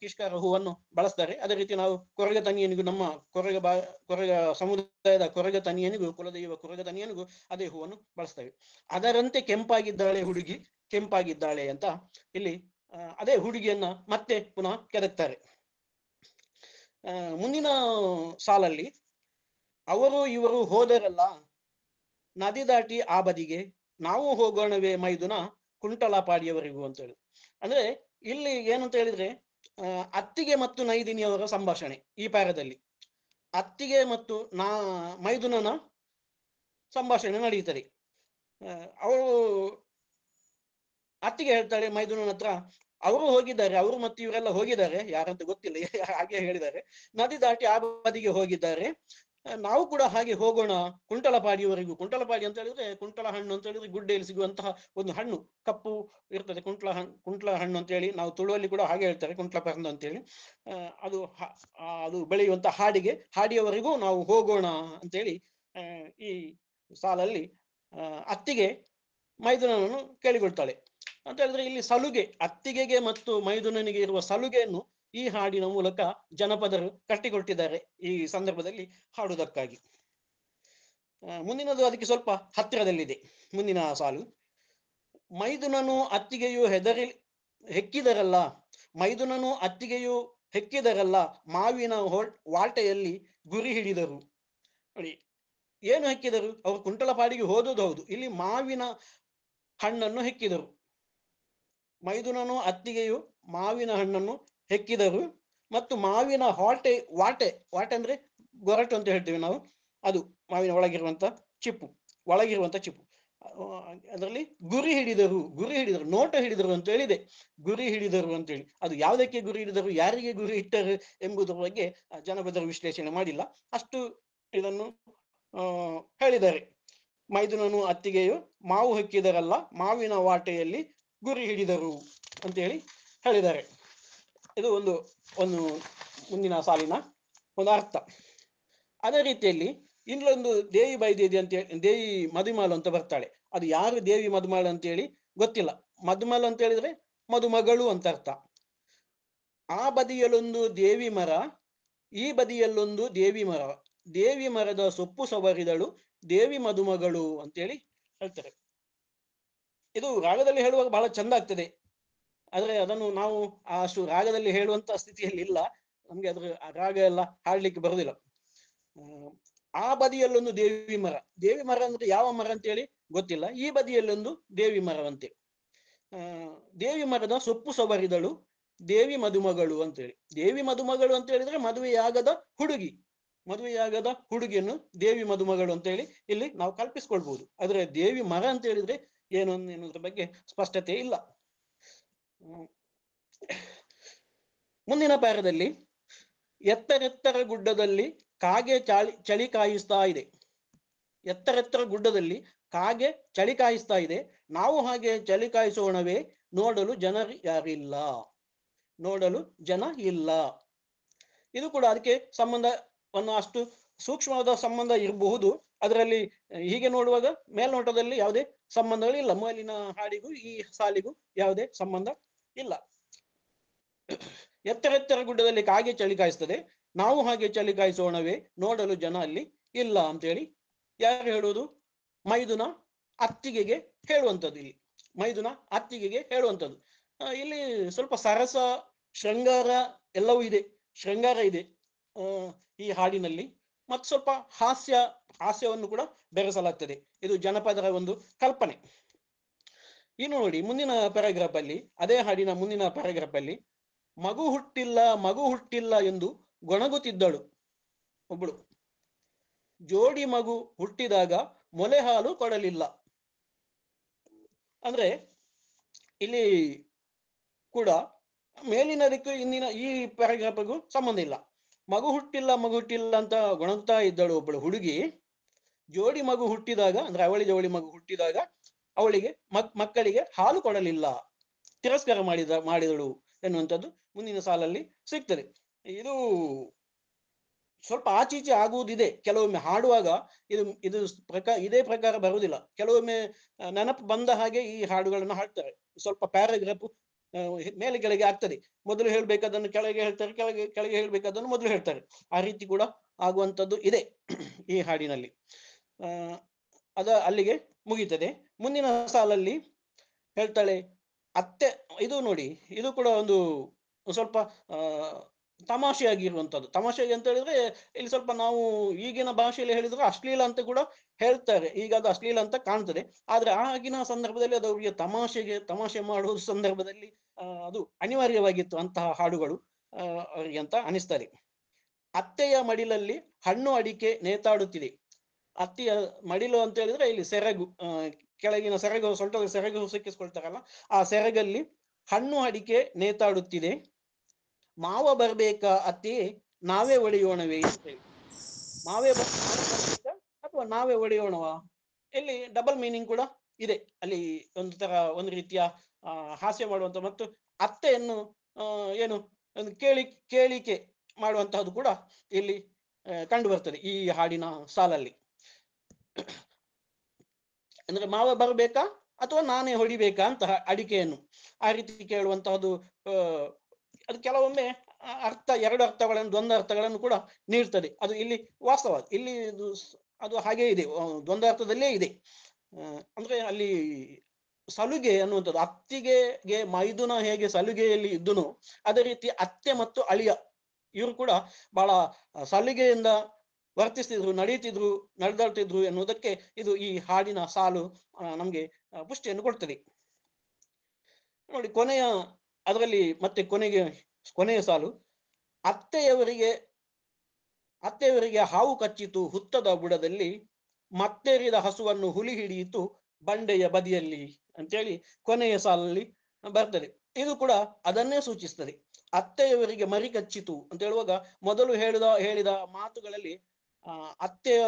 ಕಿಷ್ಕಾರ ಹೂವನ್ನು ಬಳಸ್ತಾರೆ. ಅದೇ ರೀತಿ ನಾವು ಕೊರಗ ತನಿಯನಿಗೂ, ನಮ್ಮ ಕೊರಗ ಸಮುದಾಯದ ಕೊರಗ ತನಿಯನಿಗೂ, ಕುಲದೈವ ಕೊರಗ ತನಿಯನಿಗೂ ಅದೇ ಹೂವನ್ನು ಬಳಸ್ತೇವೆ. ಅದರಂತೆ ಕೆಂಪಾಗಿದ್ದಾಳೆ ಹುಡುಗಿ ಕೆಂಪಾಗಿದ್ದಾಳೆ ಅಂತ ಇಲ್ಲಿ ಅದೇ ಹುಡುಗಿಯನ್ನ ಮತ್ತೆ ಪುನಃ ಕೆದಕ್ತಾರೆ. ಮುಂದಿನ ಸಾಲಲ್ಲಿ ಅವರು ಇವರು ಹೋದರಲ್ಲ ನದಿ ದಾಟಿ ಆ ಬದಿಗೆ, ನಾವು ಹೋಗೋಣವೇ ಮೈದುನ ಕುಂಟಲಪಾಡಿಯವರಿಗೂ ಅಂತ ಹೇಳಿ. ಅಂದ್ರೆ ಇಲ್ಲಿ ಏನಂತ ಹೇಳಿದ್ರೆ, ಅತ್ತಿಗೆ ಮತ್ತು ನೈದಿನಿಯವರ ಸಂಭಾಷಣೆ ಈ ಪ್ಯಾರದಲ್ಲಿ. ಅತ್ತಿಗೆ ಮತ್ತು ಮೈದುನನ ಸಂಭಾಷಣೆ ನಡೆಯುತ್ತದೆ. ಅವರು ಅತ್ತಿಗೆ ಹೇಳ್ತಾಳೆ ಮೈದುನನ ಹತ್ರ, ಅವರು ಹೋಗಿದ್ದಾರೆ, ಅವರು ಮತ್ತು ಇವರೆಲ್ಲ ಹೋಗಿದ್ದಾರೆ, ಯಾರಂತ ಗೊತ್ತಿಲ್ಲ, ಹಾಗೆ ಹೇಳಿದ್ದಾರೆ, ನದಿ ದಾಟಿ ಆ ಬದಿಗೆ ಹೋಗಿದ್ದಾರೆ, ನಾವು ಕೂಡ ಹಾಗೆ ಹೋಗೋಣ ಕುಂಟಲಪಾಡಿಯವರೆಗೂ. ಕುಂಟಲಪಾಡಿ ಅಂತ ಹೇಳಿದ್ರೆ ಕುಂಟಲ ಹಣ್ಣು ಅಂತ ಹೇಳಿದ್ರೆ ಗುಡ್ಡೆಯಲ್ಲಿ ಸಿಗುವಂತಹ ಒಂದು ಹಣ್ಣು, ಕಪ್ಪು ಇರ್ತದೆ. ಕುಂಟಲ ಹಣ್ಣು ಅಂತ ಹೇಳಿ ನಾವು ತುಳುವಲ್ಲಿ ಕೂಡ ಹಾಗೆ ಹೇಳ್ತಾರೆ, ಕುಂಟಲ ಪರಂದ ಅಂತೇಳಿ. ಅದು ಬೆಳೆಯುವಂತ ಹಾಡಿಯವರೆಗೂ ನಾವು ಹೋಗೋಣ ಅಂತೇಳಿ ಈ ಸಾಲಲ್ಲಿ ಅತ್ತಿಗೆ ಮೈದುನನನ್ನು ಕೇಳಿಕೊಳ್ತಾಳೆ. ಅಂತ ಹೇಳಿದ್ರೆ ಇಲ್ಲಿ ಸಲುಗೆ, ಅತ್ತಿಗೆಗೆ ಮತ್ತು ಮೈದುನನಿಗೆ ಇರುವ ಸಲುಗೆಯನ್ನು ಈ ಹಾಡಿನ ಮೂಲಕ ಜನಪದರು ಕಟ್ಟಿಕೊಟ್ಟಿದ್ದಾರೆ ಈ ಸಂದರ್ಭದಲ್ಲಿ ಹಾಡುವುದಕ್ಕಾಗಿ. ಮುಂದಿನದು ಅದಕ್ಕೆ ಸ್ವಲ್ಪ ಹತ್ತಿರದಲ್ಲಿದೆ. ಮುಂದಿನ ಸಾಲು, ಮೈದುನನು ಅತ್ತಿಗೆಯು ಹೆಕ್ಕಿದರಲ್ಲ, ಮೈದುನನು ಅತ್ತಿಗೆಯು ಹೆಕ್ಕಿದರಲ್ಲ, ಮಾವಿನ ವಾಟೆಯಲ್ಲಿ ಗುರಿ ಹಿಡಿದರು. ನೋಡಿ, ಏನು ಹೆಕ್ಕಿದರು? ಅವರು ಕುಂಟಲಪಾಡಿಗೆ ಹೋದುದು ಹೌದು, ಇಲ್ಲಿ ಮಾವಿನ ಹಣ್ಣನ್ನು ಹೆಕ್ಕಿದರು. ಮೈದುನನು ಅತ್ತಿಗೆಯು ಮಾವಿನ ಹಣ್ಣನ್ನು ಹೆಕ್ಕಿದರು ಮತ್ತು ಮಾವಿನ ವಾಟೆ ಅಂದ್ರೆ ಗೊರಟು ಅಂತ ಹೇಳ್ತೇವೆ ನಾವು, ಅದು ಮಾವಿನ ಒಳಗಿರುವಂತ ಚಿಪ್ಪು, ಅದರಲ್ಲಿ ಗುರಿ ಹಿಡಿದರು, ನೋಟ ಹಿಡಿದರು ಅಂತ ಹೇಳಿದೆ, ಗುರಿ ಹಿಡಿದರು ಅಂತೇಳಿ. ಅದು ಯಾವುದಕ್ಕೆ ಗುರಿ ಹಿಡಿದರು, ಯಾರಿಗೆ ಗುರಿ ಇಟ್ಟರು ಎಂಬುದರ ಬಗ್ಗೆ ಜನಪದರು ವಿಶ್ಲೇಷಣೆ ಮಾಡಿಲ್ಲ, ಅಷ್ಟು ಇದನ್ನು ಹೇಳಿದ್ದಾರೆ. ಮೈದುನನು ಅತ್ತಿಗೆಯು ಮಾವು ಹೆಕ್ಕಿದರಲ್ಲ, ಮಾವಿನ ವಾಟೆಯಲ್ಲಿ ಗುರಿ ಹಿಡಿದರು ಅಂತೇಳಿ ಹೇಳಿದ್ದಾರೆ. ಇದು ಒಂದು ಮುಂದಿನ ಸಾಲಿನ ಒಂದು ಅರ್ಥ. ಅದೇ ರೀತಿಯಲ್ಲಿ ಇನ್ನೊಂದು ದೇವಿ ಬೈದೇವಿ ಅಂತ ಹೇಳಿ, ದೇವಿ ಮದುಮಾಳು ಅಂತ ಬರ್ತಾಳೆ. ಅದು ಯಾರು ದೇವಿ ಮದುಮಾಳು ಅಂತೇಳಿ ಗೊತ್ತಿಲ್ಲ. ಮದುಮಾಳು ಅಂತ ಹೇಳಿದ್ರೆ ಮದುಮಗಳು ಅಂತ ಅರ್ಥ. ಆ ಬದಿಯಲ್ಲೊಂದು ದೇವಿ ಮರ, ಈ ಬದಿಯಲ್ಲೊಂದು ದೇವಿ ಮರ, ದೇವಿ ಮರದ ಸೊಪ್ಪು ಸವರಿದಳು ದೇವಿ ಮದುಮಗಳು ಅಂತೇಳಿ ಹೇಳ್ತಾರೆ. ಇದು ರಾಗದಲ್ಲಿ ಹೇಳುವಾಗ ಬಹಳ ಚಂದ ಆಗ್ತದೆ, ಆದ್ರೆ ಅದನ್ನು ನಾವು ಅಷ್ಟು ರಾಗದಲ್ಲಿ ಹೇಳುವಂತ ಸ್ಥಿತಿಯಲ್ಲಿ ಇಲ್ಲ, ನಮ್ಗೆ ಅದ್ರ ರಾಗ ಎಲ್ಲ ಹಾಡ್ಲಿಕ್ಕೆ ಬರುದಿಲ್ಲ. ಆ ಬದಿಯಲ್ಲೊಂದು ದೇವಿ ಮರ ಅಂದ್ರೆ ಯಾವ ಮರ ಅಂತೇಳಿ ಗೊತ್ತಿಲ್ಲ, ಈ ಬದಿಯಲ್ಲೊಂದು ದೇವಿ ಮರವಂತೆ. ದೇವಿ ಮರದ ಸೊಪ್ಪು ಸವರಿದಳು ದೇವಿ ಮದುಮಗಳು ಅಂತೇಳಿ. ದೇವಿ ಮದುಮಗಳು ಅಂತ ಹೇಳಿದ್ರೆ ಮದುವೆಯಾಗದ ಹುಡುಗಿಯನ್ನು ದೇವಿ ಮದುಮಗಳು ಅಂತ ಹೇಳಿ ಇಲ್ಲಿ ನಾವು ಕಲ್ಪಿಸ್ಕೊಳ್ಬಹುದು. ಆದ್ರೆ ದೇವಿ ಮರ ಅಂತ ಹೇಳಿದ್ರೆ ಏನು ಎನ್ನುವುದ್ರ ಬಗ್ಗೆ ಸ್ಪಷ್ಟತೆ ಇಲ್ಲ. ಮುಂದಿನ ಪ್ಯಾರದಲ್ಲಿ, ಎತ್ತರೆತ್ತರ ಗುಡ್ಡದಲ್ಲಿ ಕಾಗೆ ಚಳಿ ಕಾಯಿಸ್ತಾ ಇದೆ. ಎತ್ತರೆತ್ತರ ಗುಡ್ಡದಲ್ಲಿ ಕಾಗೆ ಚಳಿ ಕಾಯಿಸ್ತಾ ಇದೆ, ನಾವು ಹಾಗೆ ಚಳಿ ಕಾಯಿಸೋಣವೇ, ನೋಡಲು ಜನ ಇಲ್ಲ. ಇದು ಕೂಡ ಅದಕ್ಕೆ ಸಂಬಂಧವನ್ನು ಅಷ್ಟು ಸೂಕ್ಷ್ಮವಾದ ಸಂಬಂಧ ಇರಬಹುದು, ಅದರಲ್ಲಿ ಹೀಗೆ ನೋಡುವಾಗ ಮೇಲ್ನೋಟದಲ್ಲಿ ಯಾವುದೇ ಸಂಬಂಧಗಳಿಲ್ಲ. ಮೇಲಿನ ಹಾಡಿಗೂ ಈ ಸಾಲಿಗೂ ಯಾವುದೇ ಸಂಬಂಧ ಇಲ್ಲ. ಎತ್ತರ ಗುಡ್ಡದಲ್ಲಿ ಕಾಗೆ ಚಳಿ ಕಾಯಿಸ್ತದೆ, ನಾವು ಹಾಗೆ ಚಳಿ ಕಾಯಿಸೋಣವೇ, ನೋಡಲು ಜನ ಅಲ್ಲಿ ಇಲ್ಲ ಅಂತೇಳಿ ಯಾರು ಹೇಳುವುದು? ಮೈದುನ ಅತ್ತಿಗೆಗೆ ಹೇಳುವಂಥದ್ದು. ಇಲ್ಲಿ ಮೈದುನ ಅತ್ತಿಗೆಗೆ ಹೇಳುವಂಥದ್ದು. ಇಲ್ಲಿ ಸ್ವಲ್ಪ ಸರಸ, ಶೃಂಗಾರ ಎಲ್ಲವೂ ಇದೆ, ಶೃಂಗಾರ ಇದೆ ಈ ಹಾಡಿನಲ್ಲಿ, ಮತ್ತು ಸ್ವಲ್ಪ ಹಾಸ್ಯವನ್ನು ಕೂಡ ಬೆರೆಸಲಾಗ್ತದೆ. ಇದು ಜನಪದರ ಒಂದು ಕಲ್ಪನೆ. ಇನ್ನು ನೋಡಿ, ಮುಂದಿನ ಪ್ಯಾರಾಗ್ರಾಫ್ ಅಲ್ಲಿ, ಅದೇ ಹಾಡಿನ ಮುಂದಿನ ಪ್ಯಾರಾಗ್ರಾಫ್ ಅಲ್ಲಿ, ಮಗು ಹುಟ್ಟಿಲ್ಲ ಎಂದು ಗೊಣಗುತ್ತಿದ್ದಳು ಒಬ್ಬಳು, ಜೋಡಿ ಮಗು ಹುಟ್ಟಿದಾಗ ಮೊಲೆ ಹಾಲು ಕೊಡಲಿಲ್ಲ. ಅಂದ್ರೆ ಇಲ್ಲಿ ಕೂಡ ಮೇಲಿನದಕ್ಕೂ ಇಂದಿನ ಈ ಪ್ಯಾರಾಗ್ರಾಫ್ಗೂ ಸಂಬಂಧ ಇಲ್ಲ. ಮಗು ಹುಟ್ಟಿಲ್ಲ ಅಂತ ಗೊಣಗ್ತಾ ಇದ್ದಳು ಒಬ್ಬಳು ಹುಡುಗಿ, ಜೋಡಿ ಮಗು ಹುಟ್ಟಿದಾಗ ಅಂದ್ರೆ ಜೋಡಿ ಮಗು ಹುಟ್ಟಿದಾಗ ಅವಳಿಗೆ ಮಕ್ಕಳಿಗೆ ಹಾಲು ಕೊಡಲಿಲ್ಲ, ತಿರಸ್ಕಾರ ಮಾಡಿದಳು ಎನ್ನುವಂಥದ್ದು ಮುಂದಿನ ಸಾಲಲ್ಲಿ ಸಿಗ್ತದೆ. ಇದು ಸ್ವಲ್ಪ ಆಚೀಚೆ ಆಗುವುದಿದೆ, ಕೆಲವೊಮ್ಮೆ ಹಾಡುವಾಗ ಇದು ಇದೇ ಪ್ರಕಾರ ಬರುವುದಿಲ್ಲ. ಕೆಲವೊಮ್ಮೆ ನೆನಪು ಬಂದ ಹಾಗೆ ಈ ಹಾಡುಗಳನ್ನು ಹಾಡ್ತಾರೆ. ಸ್ವಲ್ಪ ಪ್ಯಾರಾಗ್ರಾಫ್ ಮೇಲೆ ಕೆಳಗೆ ಆಗ್ತದೆ, ಮೊದಲು ಹೇಳ್ಬೇಕಾದನ್ನು ಕೆಳಗೆ ಹೇಳ್ತಾರೆ, ಕೆಳಗೆ ಹೇಳ್ಬೇಕಾದನ್ನು ಮೊದಲು ಹೇಳ್ತಾರೆ. ಆ ರೀತಿ ಕೂಡ ಆಗುವಂಥದ್ದು ಇದೆ ಈ ಹಾಡಿನಲ್ಲಿ. ಅಲ್ಲಿಗೆ ಮುಗೀತದೆ. ಮುಂದಿನ ಸಾಲಲ್ಲಿ ಹೇಳ್ತಾಳೆ ಅತ್ತೆ. ಇದು ನೋಡಿ, ಇದು ಕೂಡ ಒಂದು ಸ್ವಲ್ಪ ತಮಾಷೆಯಾಗಿರುವಂಥದ್ದು. ತಮಾಷೆಗೆ ಅಂತ ಹೇಳಿದ್ರೆ ಇಲ್ಲಿ ಸ್ವಲ್ಪ ನಾವು ಈಗಿನ ಭಾಷೆಯಲ್ಲಿ ಹೇಳಿದ್ರೆ ಅಶ್ಲೀಲ ಅಂತ ಕೂಡ ಹೇಳ್ತಾರೆ, ಈಗ ಅದು ಅಶ್ಲೀಲ ಅಂತ ಕಾಣ್ತದೆ. ಆದ್ರೆ ಆಗಿನ ಸಂದರ್ಭದಲ್ಲಿ ಅದು ಅವರಿಗೆ ತಮಾಷೆ ಮಾಡುವ ಸಂದರ್ಭದಲ್ಲಿ ಅದು ಅನಿವಾರ್ಯವಾಗಿತ್ತು ಅಂತಹ ಹಾಡುಗಳು ಅವರಿಗೆ ಅಂತ ಅನಿಸ್ತದೆ. ಅತ್ತೆಯ ಮಡಿಲಲ್ಲಿ ಹಣ್ಣು ಅಡಿಕೆ ನೇತಾಡುತ್ತಿದೆ. ಅತ್ತೆಯ ಮಡಿಲು ಅಂತ ಹೇಳಿದ್ರೆ ಇಲ್ಲಿ ಸೆರಗು, ಕೆಳಗಿನ ಸೆರಗು, ಸೊಂಟದ ಸೆರಗು ಸಿಕ್ಕಿಸ್ಕೊಳ್ತಾರಲ್ಲ, ಆ ಸೆರಗಲ್ಲಿ ಹಣ್ಣು ಅಡಿಕೆ ನೇತಾಡುತ್ತಿದೆ. ಮಾವ ಬರ್ಬೇಕಾ ಅತ್ತೆ, ನಾವೇ ಒಡೆಯೋಣವೇ ಅಂತ ಹೇಳಿ. ಮಾವೇ ಬರ್ಬೇಕಾ ಅಥವಾ ನಾವೇ ಒಡೆಯೋಣವಾ, ಇಲ್ಲಿ ಡಬಲ್ ಮೀನಿಂಗ್ ಕೂಡ ಇದೆ. ಅಲ್ಲಿ ಒಂದು ರೀತಿಯ ಹಾಸ್ಯ ಮಾಡುವಂತ ಮತ್ತು ಅತ್ತೆಯನ್ನು ಏನು ಒಂದು ಕೇಳಿಕೆ ಮಾಡುವಂತಹದ್ದು ಕೂಡ ಇಲ್ಲಿ ಕಂಡು ಬರ್ತದೆ ಈ ಹಾಡಿನ ಸಾಲಲ್ಲಿ. ಅಂದ್ರೆ ಮಾವ ಬರ್ಬೇಕಾ ಅಥವಾ ನಾನೇ ಹೊಡಿಬೇಕಾ ಅಂತ ಅಡಿಕೆಯನ್ನು ಆ ರೀತಿ ಕೇಳುವಂತಹದ್ದು. ಅದು ಕೆಲವೊಮ್ಮೆ ಅರ್ಥ, ಎರಡು ಅರ್ಥಗಳನ್ನು, ದ್ವಂದ್ವ ಅರ್ಥಗಳನ್ನು ಕೂಡ ನೀಡ್ತದೆ. ಅದು ಇಲ್ಲಿ ವಾಸ್ತವ, ಇಲ್ಲಿ ಅದು ಹಾಗೇ ಇದೆ, ದ್ವಂದ್ವಾರ್ಥದಲ್ಲೇ ಇದೆ. ಅಂದ್ರೆ ಅಲ್ಲಿ ಸಲುಗೆ ಅನ್ನುವಂಥದ್ದು, ಅತ್ತಿಗೆಗೆ ಮೈದುನ ಹೇಗೆ ಸಲುಗೆಯಲ್ಲಿ ಇದ್ದನು, ಅದೇ ರೀತಿ ಅತ್ತೆ ಮತ್ತು ಅಳಿಯ ಇವರು ಕೂಡ ಬಹಳ ಸಲುಗೆಯಿಂದ ವರ್ತಿಸ್ತಿದ್ರು, ನಡೆದಾಡ್ತಿದ್ರು ಎನ್ನುವುದಕ್ಕೆ ಇದು ಈ ಹಾಡಿನ ಸಾಲು ನಮ್ಗೆ ಪುಷ್ಟಿಯನ್ನು ಕೊಡ್ತದೆ. ನೋಡಿ, ಅದರಲ್ಲಿ ಮತ್ತೆ ಕೊನೆಯ ಸಾಲು, ಅತ್ತೆಯವರಿಗೆ ಹಾವು ಕಚ್ಚಿತು ಹುತ್ತದ ಬುಡದಲ್ಲಿ, ಮತ್ತೆರಿದ ಹಸುವನ್ನು ಹುಲಿ ಹಿಡಿಯಿತು ಬಂಡೆಯ ಬದಿಯಲ್ಲಿ ಅಂತೇಳಿ ಕೊನೆಯ ಸಾಲಲ್ಲಿ ಬರ್ತದೆ. ಇದು ಕೂಡ ಅದನ್ನೇ ಸೂಚಿಸ್ತದೆ. ಅತ್ತೆಯವರಿಗೆ ಮರಿ ಕಚ್ಚಿತು ಅಂತ ಹೇಳುವಾಗ ಮೊದಲು ಹೇಳಿದ ಮಾತುಗಳಲ್ಲಿ ಅತ್ತೆಯ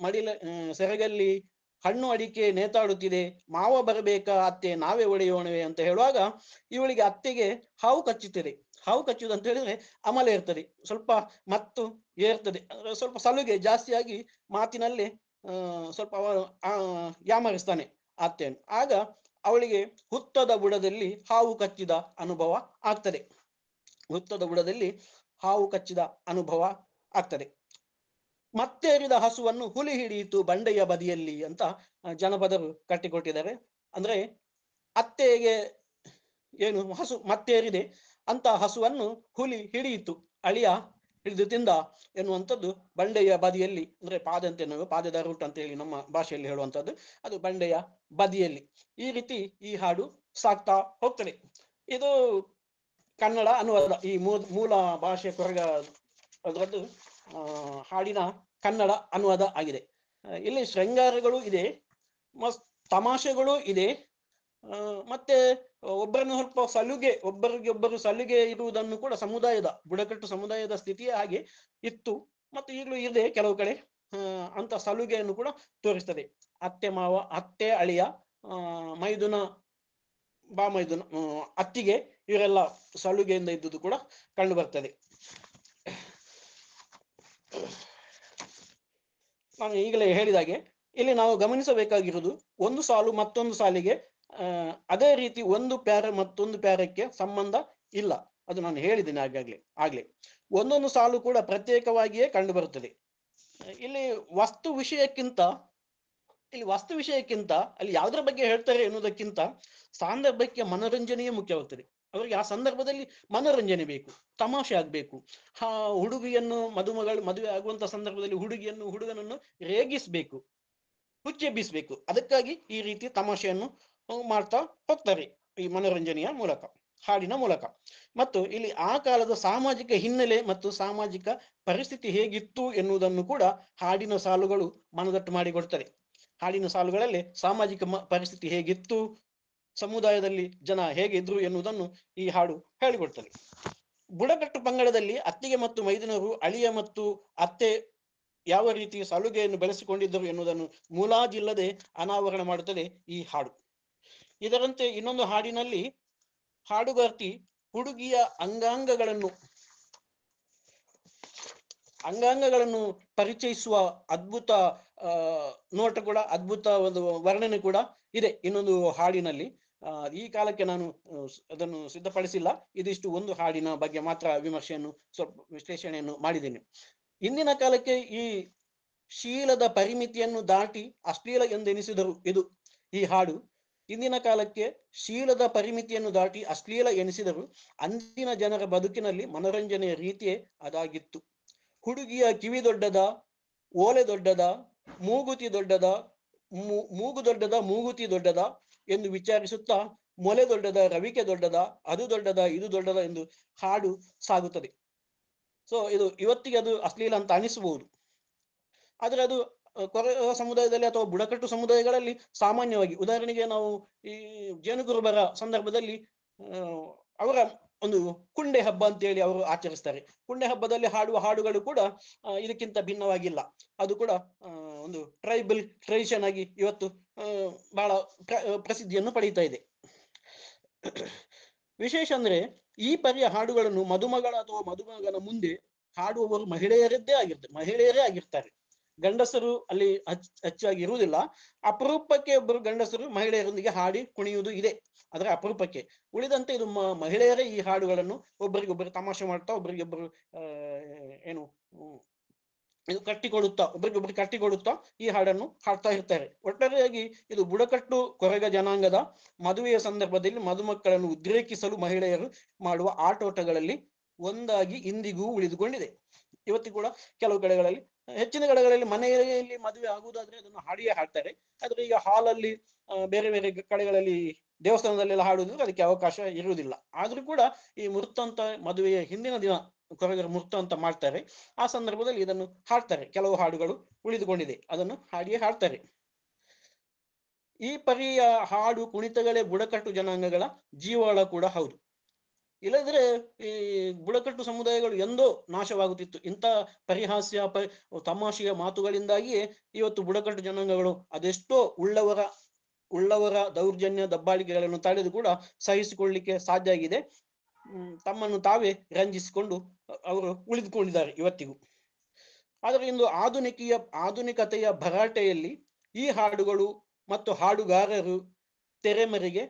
ಮಡಿಲ ಸೆರಗಲ್ಲಿ ಹಣ್ಣು ಅಡಿಕೆ ನೇತಾಡುತ್ತಿದೆ, ಮಾವ ಬರಬೇಕಾ ಅತ್ತೆ ನಾವೇ ಒಡೆಯೋಣವೆ ಅಂತ ಹೇಳುವಾಗ ಇವಳಿಗೆ ಅತ್ತೆಗೆ ಹಾವು ಕಚ್ಚುತ್ತದೆ. ಹಾವು ಕಚ್ಚುವುದು ಅಂತ ಹೇಳಿದ್ರೆ ಅಮಲ ಇರ್ತದೆ, ಸ್ವಲ್ಪ ಮತ್ತು ಏರ್ತದೆ, ಸ್ವಲ್ಪ ಸಲುಗೆ ಜಾಸ್ತಿಯಾಗಿ ಮಾತಿನಲ್ಲಿ ಸ್ವಲ್ಪ ಯಾಮರಿಸ್ತಾನೆ ಅತ್ತೆಯನ್ನು. ಆಗ ಅವಳಿಗೆ ಹುತ್ತದ ಬುಡದಲ್ಲಿ ಹಾವು ಕಚ್ಚಿದ ಅನುಭವ ಆಗ್ತದೆ. ಹುತ್ತದ ಬುಡದಲ್ಲಿ ಹಾವು ಕಚ್ಚಿದ ಅನುಭವ ಆಗ್ತದೆ. ಮತ್ತೇರಿದ ಹಸುವನ್ನು ಹುಲಿ ಹಿಡಿಯಿತು ಬಂಡೆಯ ಬದಿಯಲ್ಲಿ ಅಂತ ಜನಪದರು ಕಟ್ಟಿಕೊಟ್ಟಿದ್ದಾರೆ. ಅಂದ್ರೆ ಅತ್ತೆಗೆ ಏನು ಹಸು ಮತ್ತೇರಿದೆ ಅಂತ ಹಸುವನ್ನು ಹುಲಿ ಹಿಡಿಯಿತು, ಅಳಿಯ ಹಿಡಿದು ತಿಂದ ಎನ್ನುವಂಥದ್ದು ಬಂಡೆಯ ಬದಿಯಲ್ಲಿ, ಅಂದ್ರೆ ಪಾದದ ರೂಟ್ ಅಂತ ಹೇಳಿ ನಮ್ಮ ಭಾಷೆಯಲ್ಲಿ ಹೇಳುವಂಥದ್ದು, ಅದು ಬಂಡೆಯ ಬದಿಯಲ್ಲಿ. ಈ ರೀತಿ ಈ ಹಾಡು ಸಾಕ್ತಾ ಹೋಗ್ತದೆ. ಇದು ಕನ್ನಡ ಅನುವಾದ, ಈ ಮೂಲ ಭಾಷೆ ಕೊರಗ ಅದರದ್ದು ಹಾಡಿನ ಕನ್ನಡ ಅನುವಾದ ಆಗಿದೆ. ಇಲ್ಲಿ ಶೃಂಗಾರಗಳು ಇದೆ, ತಮಾಷೆಗಳು ಇದೆ, ಮತ್ತೆ ಒಬ್ಬರನ್ನು ಸ್ವಲ್ಪ ಒಬ್ಬರಿಗೊಬ್ಬರು ಸಲುಗೆ ಇರುವುದನ್ನು ಕೂಡ ಬುಡಕಟ್ಟು ಸಮುದಾಯದ ಸ್ಥಿತಿಯೇ ಹಾಗೆ ಇತ್ತು, ಮತ್ತು ಈಗಲೂ ಇದೆ ಕೆಲವು ಕಡೆ. ಅಂತ ಸಲುಗೆಯನ್ನು ಕೂಡ ತೋರಿಸ್ತದೆ. ಅತ್ತೆ ಮಾವ, ಅತ್ತೆ ಅಳಿಯ, ಮೈದುನ ಮೈದುನ, ಅತ್ತಿಗೆ, ಇವರೆಲ್ಲ ಸಲುಗೆಯಿಂದ ಇದ್ದುದು ಕೂಡ ಕಂಡು ಬರ್ತದೆ. ನಾನು ಈಗಲೇ ಹೇಳಿದಾಗೆ ಇಲ್ಲಿ ನಾವು ಗಮನಿಸಬೇಕಾಗಿರುವುದು, ಒಂದು ಸಾಲು ಮತ್ತೊಂದು ಸಾಲಿಗೆ ಅದೇ ರೀತಿ ಒಂದು ಪ್ಯಾರ ಮತ್ತೊಂದು ಪ್ಯಾರಕ್ಕೆ ಸಂಬಂಧ ಇಲ್ಲ. ಅದು ನಾನು ಹೇಳಿದ್ದೇನೆ ಆಗ್ಲೇ. ಒಂದೊಂದು ಸಾಲು ಕೂಡ ಪ್ರತ್ಯೇಕವಾಗಿಯೇ ಕಂಡು ಬರುತ್ತದೆ. ಇಲ್ಲಿ ವಾಸ್ತು ವಿಷಯಕ್ಕಿಂತ ಅಲ್ಲಿ ಯಾವುದರ ಬಗ್ಗೆ ಹೇಳ್ತಾರೆ ಎನ್ನುವುದಕ್ಕಿಂತ ಸಾಂದರ್ಭಿಕ ಮನೋರಂಜನೆಯೇ ಮುಖ್ಯವಾಗ್ತದೆ. ಅವರಿಗೆ ಆ ಸಂದರ್ಭದಲ್ಲಿ ಮನೋರಂಜನೆ ಬೇಕು, ತಮಾಷೆ ಆಗ್ಬೇಕು. ಹುಡುಗಿಯನ್ನು ಮದುವೆ ಆಗುವಂತ ಸಂದರ್ಭದಲ್ಲಿ ಹುಡುಗನನ್ನು ರೇಗಿಸ್ಬೇಕು, ಹುಚ್ಚೆಬ್ಬಿಸ್ಬೇಕು. ಅದಕ್ಕಾಗಿ ಈ ರೀತಿ ತಮಾಷೆಯನ್ನು ಮಾಡ್ತಾ ಹೋಗ್ತಾರೆ ಈ ಮನೋರಂಜನೆಯ ಮೂಲಕ, ಹಾಡಿನ ಮೂಲಕ. ಮತ್ತು ಇಲ್ಲಿ ಆ ಕಾಲದ ಸಾಮಾಜಿಕ ಹಿನ್ನೆಲೆ ಮತ್ತು ಸಾಮಾಜಿಕ ಪರಿಸ್ಥಿತಿ ಹೇಗಿತ್ತು ಎನ್ನುವುದನ್ನು ಕೂಡ ಹಾಡಿನ ಸಾಲುಗಳು ಮನದಟ್ಟು ಮಾಡಿಕೊಡ್ತದೆ. ಹಾಡಿನ ಸಾಲುಗಳಲ್ಲಿ ಸಾಮಾಜಿಕ ಪರಿಸ್ಥಿತಿ ಹೇಗಿತ್ತು, ಸಮುದಾಯದಲ್ಲಿ ಜನ ಹೇಗಿದ್ರು ಎನ್ನುವುದನ್ನು ಈ ಹಾಡು ಹೇಳಿಕೊಡ್ತದೆ. ಬುಡಕಟ್ಟು ಪಂಗಡದಲ್ಲಿ ಅತ್ತಿಗೆ ಮತ್ತು ಮೈದುನರು, ಅಳಿಯ ಮತ್ತು ಅತ್ತೆ ಯಾವ ರೀತಿ ಸಲುಗೆಯನ್ನು ಬೆಳೆಸಿಕೊಂಡಿದ್ದರು ಎನ್ನುವುದನ್ನು ಮುಲಾಜಿಲ್ಲದೆ ಅನಾವರಣ ಮಾಡುತ್ತದೆ ಈ ಹಾಡು. ಇದರಂತೆ ಇನ್ನೊಂದು ಹಾಡಿನಲ್ಲಿ ಹಾಡುಗಾರ್ತಿ ಹುಡುಗಿಯ ಅಂಗಾಂಗಗಳನ್ನು ಪರಿಚಯಿಸುವ ಅದ್ಭುತ ನೋಟ ಕೂಡ, ಅದ್ಭುತ ಒಂದು ವರ್ಣನೆ ಕೂಡ ಇದೆ ಇನ್ನೊಂದು ಹಾಡಿನಲ್ಲಿ. ಈ ಕಾಲಕ್ಕೆ ನಾನು ಅದನ್ನು ಸಿದ್ಧಪಡಿಸಿಲ್ಲ, ಇದಿಷ್ಟು ಒಂದು ಹಾಡಿನ ಬಗ್ಗೆ ಮಾತ್ರ ಸ್ವಲ್ಪ ವಿಶ್ಲೇಷಣೆಯನ್ನು ಮಾಡಿದ್ದೇನೆ. ಇಂದಿನ ಕಾಲಕ್ಕೆ ಈ ಶೀಲದ ಪರಿಮಿತಿಯನ್ನು ದಾಟಿ ಅಶ್ಲೀಲ ಎಂದೆನಿಸಿದರು ಈ ಹಾಡು. ಇಂದಿನ ಕಾಲಕ್ಕೆ ಶೀಲದ ಪರಿಮಿತಿಯನ್ನು ದಾಟಿ ಅಶ್ಲೀಲ ಎನಿಸಿದರು ಅಂದಿನ ಜನರ ಬದುಕಿನಲ್ಲಿ ಮನೋರಂಜನೆಯ ರೀತಿಯೇ ಅದಾಗಿತ್ತು. ಹುಡುಗಿಯ ಕಿವಿ ದೊಡ್ಡದ, ಓಲೆ ದೊಡ್ಡದ, ಮೂಗು ದೊಡ್ಡದ, ಮೂಗುತಿ ದೊಡ್ಡದ ಎಂದು ವಿಚಾರಿಸುತ್ತಾ ಮೊಲೆ ದೊಡ್ಡದ, ರವಿಕೆ ದೊಡ್ಡದ, ಅದು ದೊಡ್ಡದ, ಇದು ದೊಡ್ಡದ ಎಂದು ಹಾಡು ಸಾಗುತ್ತದೆ. ಸೊ ಇದು ಇವತ್ತಿಗೆ ಅದು ಅಶ್ಲೀಲ ಅಂತ ಅನಿಸಬಹುದು, ಆದರೆ ಅದು ಕೊರಗ ಸಮುದಾಯದಲ್ಲಿ ಅಥವಾ ಬುಡಕಟ್ಟು ಸಮುದಾಯಗಳಲ್ಲಿ ಸಾಮಾನ್ಯವಾಗಿ, ಉದಾಹರಣೆಗೆ ನಾವು ಈ ಜೇನುಗುರುಬರ ಸಂದರ್ಭದಲ್ಲಿ ಅವರ ಒಂದು ಕುಂಡೆ ಹಬ್ಬ ಅಂತೇಳಿ ಅವರು ಆಚರಿಸ್ತಾರೆ. ಕುಂಡೆ ಹಬ್ಬದಲ್ಲಿ ಹಾಡುವ ಹಾಡುಗಳು ಕೂಡ ಇದಕ್ಕಿಂತ ಭಿನ್ನವಾಗಿಲ್ಲ. ಅದು ಕೂಡ ಒಂದು ಟ್ರೈಬಲ್ ಟ್ರೆಡಿಷನ್ ಆಗಿ ಇವತ್ತು ಬಹಳ ಪ್ರಸಿದ್ಧಿಯನ್ನು ಪಡೀತಾ ಇದೆ. ವಿಶೇಷ ಅಂದ್ರೆ ಈ ಪರಿಯ ಹಾಡುಗಳನ್ನು ಮದುಮಗಳ ಅಥವಾ ಮದುಮಗನ ಮುಂದೆ ಹಾಡುವವರು ಮಹಿಳೆಯರೇ ಆಗಿರ್ತಾರೆ. ಗಂಡಸರು ಅಲ್ಲಿ ಹೆಚ್ಚಾಗಿ ಇರುವುದಿಲ್ಲ. ಅಪರೂಪಕ್ಕೆ ಒಬ್ಬರು ಗಂಡಸರು ಮಹಿಳೆಯರೊಂದಿಗೆ ಹಾಡಿ ಕುಣಿಯುವುದು ಇದೆ, ಆದ್ರೆ ಅಪರೂಪಕ್ಕೆ. ಉಳಿದಂತೆ ಇದು ಮಹಿಳೆಯರೇ ಈ ಹಾಡುಗಳನ್ನು ಒಬ್ಬರಿಗೊಬ್ಬರು ತಮಾಷೆ ಮಾಡ್ತಾ ಒಬ್ಬರಿಗೊಬ್ಬರು ಏನು ಇದು ಒಬ್ಬರಿಗೊಬ್ಬರು ಕಟ್ಟಿಕೊಡುತ್ತಾ ಈ ಹಾಡನ್ನು ಹಾಡ್ತಾ ಇರ್ತಾರೆ. ಒಟ್ಟಾರೆಯಾಗಿ ಇದು ಬುಡಕಟ್ಟು ಕೊರಗ ಜನಾಂಗದ ಮದುವೆಯ ಸಂದರ್ಭದಲ್ಲಿ ಮದುಮಕ್ಕಳನ್ನು ಉದ್ರೇಕಿಸಲು ಮಹಿಳೆಯರು ಮಾಡುವ ಆಟೋಟಗಳಲ್ಲಿ ಒಂದಾಗಿ ಇಂದಿಗೂ ಉಳಿದುಕೊಂಡಿದೆ. ಇವತ್ತಿಗೂ ಕೂಡ ಕೆಲವು ಕಡೆಗಳಲ್ಲಿ, ಹೆಚ್ಚಿನ ಕಡೆಗಳಲ್ಲಿ ಮನೆಯಲ್ಲಿ ಮದುವೆ ಆಗುವುದಾದ್ರೆ ಅದನ್ನು ಹಾಡಿಯೇ ಹಾಡ್ತಾರೆ. ಆದ್ರೆ ಈಗ ಹಾಲಲ್ಲಿ ಬೇರೆ ಬೇರೆ ಕಡೆಗಳಲ್ಲಿ ದೇವಸ್ಥಾನದಲ್ಲೆಲ್ಲ ಹಾಡುವುದು ಅದಕ್ಕೆ ಅವಕಾಶ ಇರುವುದಿಲ್ಲ. ಆದ್ರೂ ಕೂಡ ಈ ಮುಹೂರ್ತ ಅಂತ ಮದುವೆಯ ಹಿಂದಿನ ದಿನ ಕೊರಗರ ಮುಹೂರ್ತ ಅಂತ ಮಾಡ್ತಾರೆ. ಆ ಸಂದರ್ಭದಲ್ಲಿ ಇದನ್ನು ಹಾಡ್ತಾರೆ. ಕೆಲವು ಹಾಡುಗಳು ಉಳಿದುಕೊಂಡಿದೆ, ಅದನ್ನು ಹಾಡಿಯೇ ಹಾಡ್ತಾರೆ. ಈ ಪರಿಯ ಹಾಡು ಕುಣಿತಗಳೇ ಬುಡಕಟ್ಟು ಜನಾಂಗಗಳ ಜೀವಾಳ ಕೂಡ ಹೌದು. ಇಲ್ಲದ್ರೆ ಈ ಬುಡಕಟ್ಟು ಸಮುದಾಯಗಳು ಎಂದೋ ನಾಶವಾಗುತ್ತಿತ್ತು. ಇಂಥ ಪರಿಹಾಸ್ಯ ತಮಾಷೆಯ ಮಾತುಗಳಿಂದಾಗಿಯೇ ಇವತ್ತು ಬುಡಕಟ್ಟು ಜನಾಂಗಗಳು ಅದೆಷ್ಟೋ ಉಳ್ಳವರ ದೌರ್ಜನ್ಯ ದಬ್ಬಾಳಿಕೆಗಳನ್ನು ತಡೆದು ಕೂಡ ಸಹಿಸಿಕೊಳ್ಳಲಿಕ್ಕೆ ಸಾಧ್ಯ ಆಗಿದೆ. ತಮ್ಮನ್ನು ತಾವೇ ರಂಜಿಸಿಕೊಂಡು ಅವರು ಉಳಿದುಕೊಂಡಿದ್ದಾರೆ ಇವತ್ತಿಗೂ. ಆದರೆ ಇಂದು ಆಧುನಿಕತೆಯ ಭರಾಟೆಯಲ್ಲಿ ಈ ಹಾಡುಗಳು ಮತ್ತು ಹಾಡುಗಾರರು ತೆರೆಮರೆಗೆ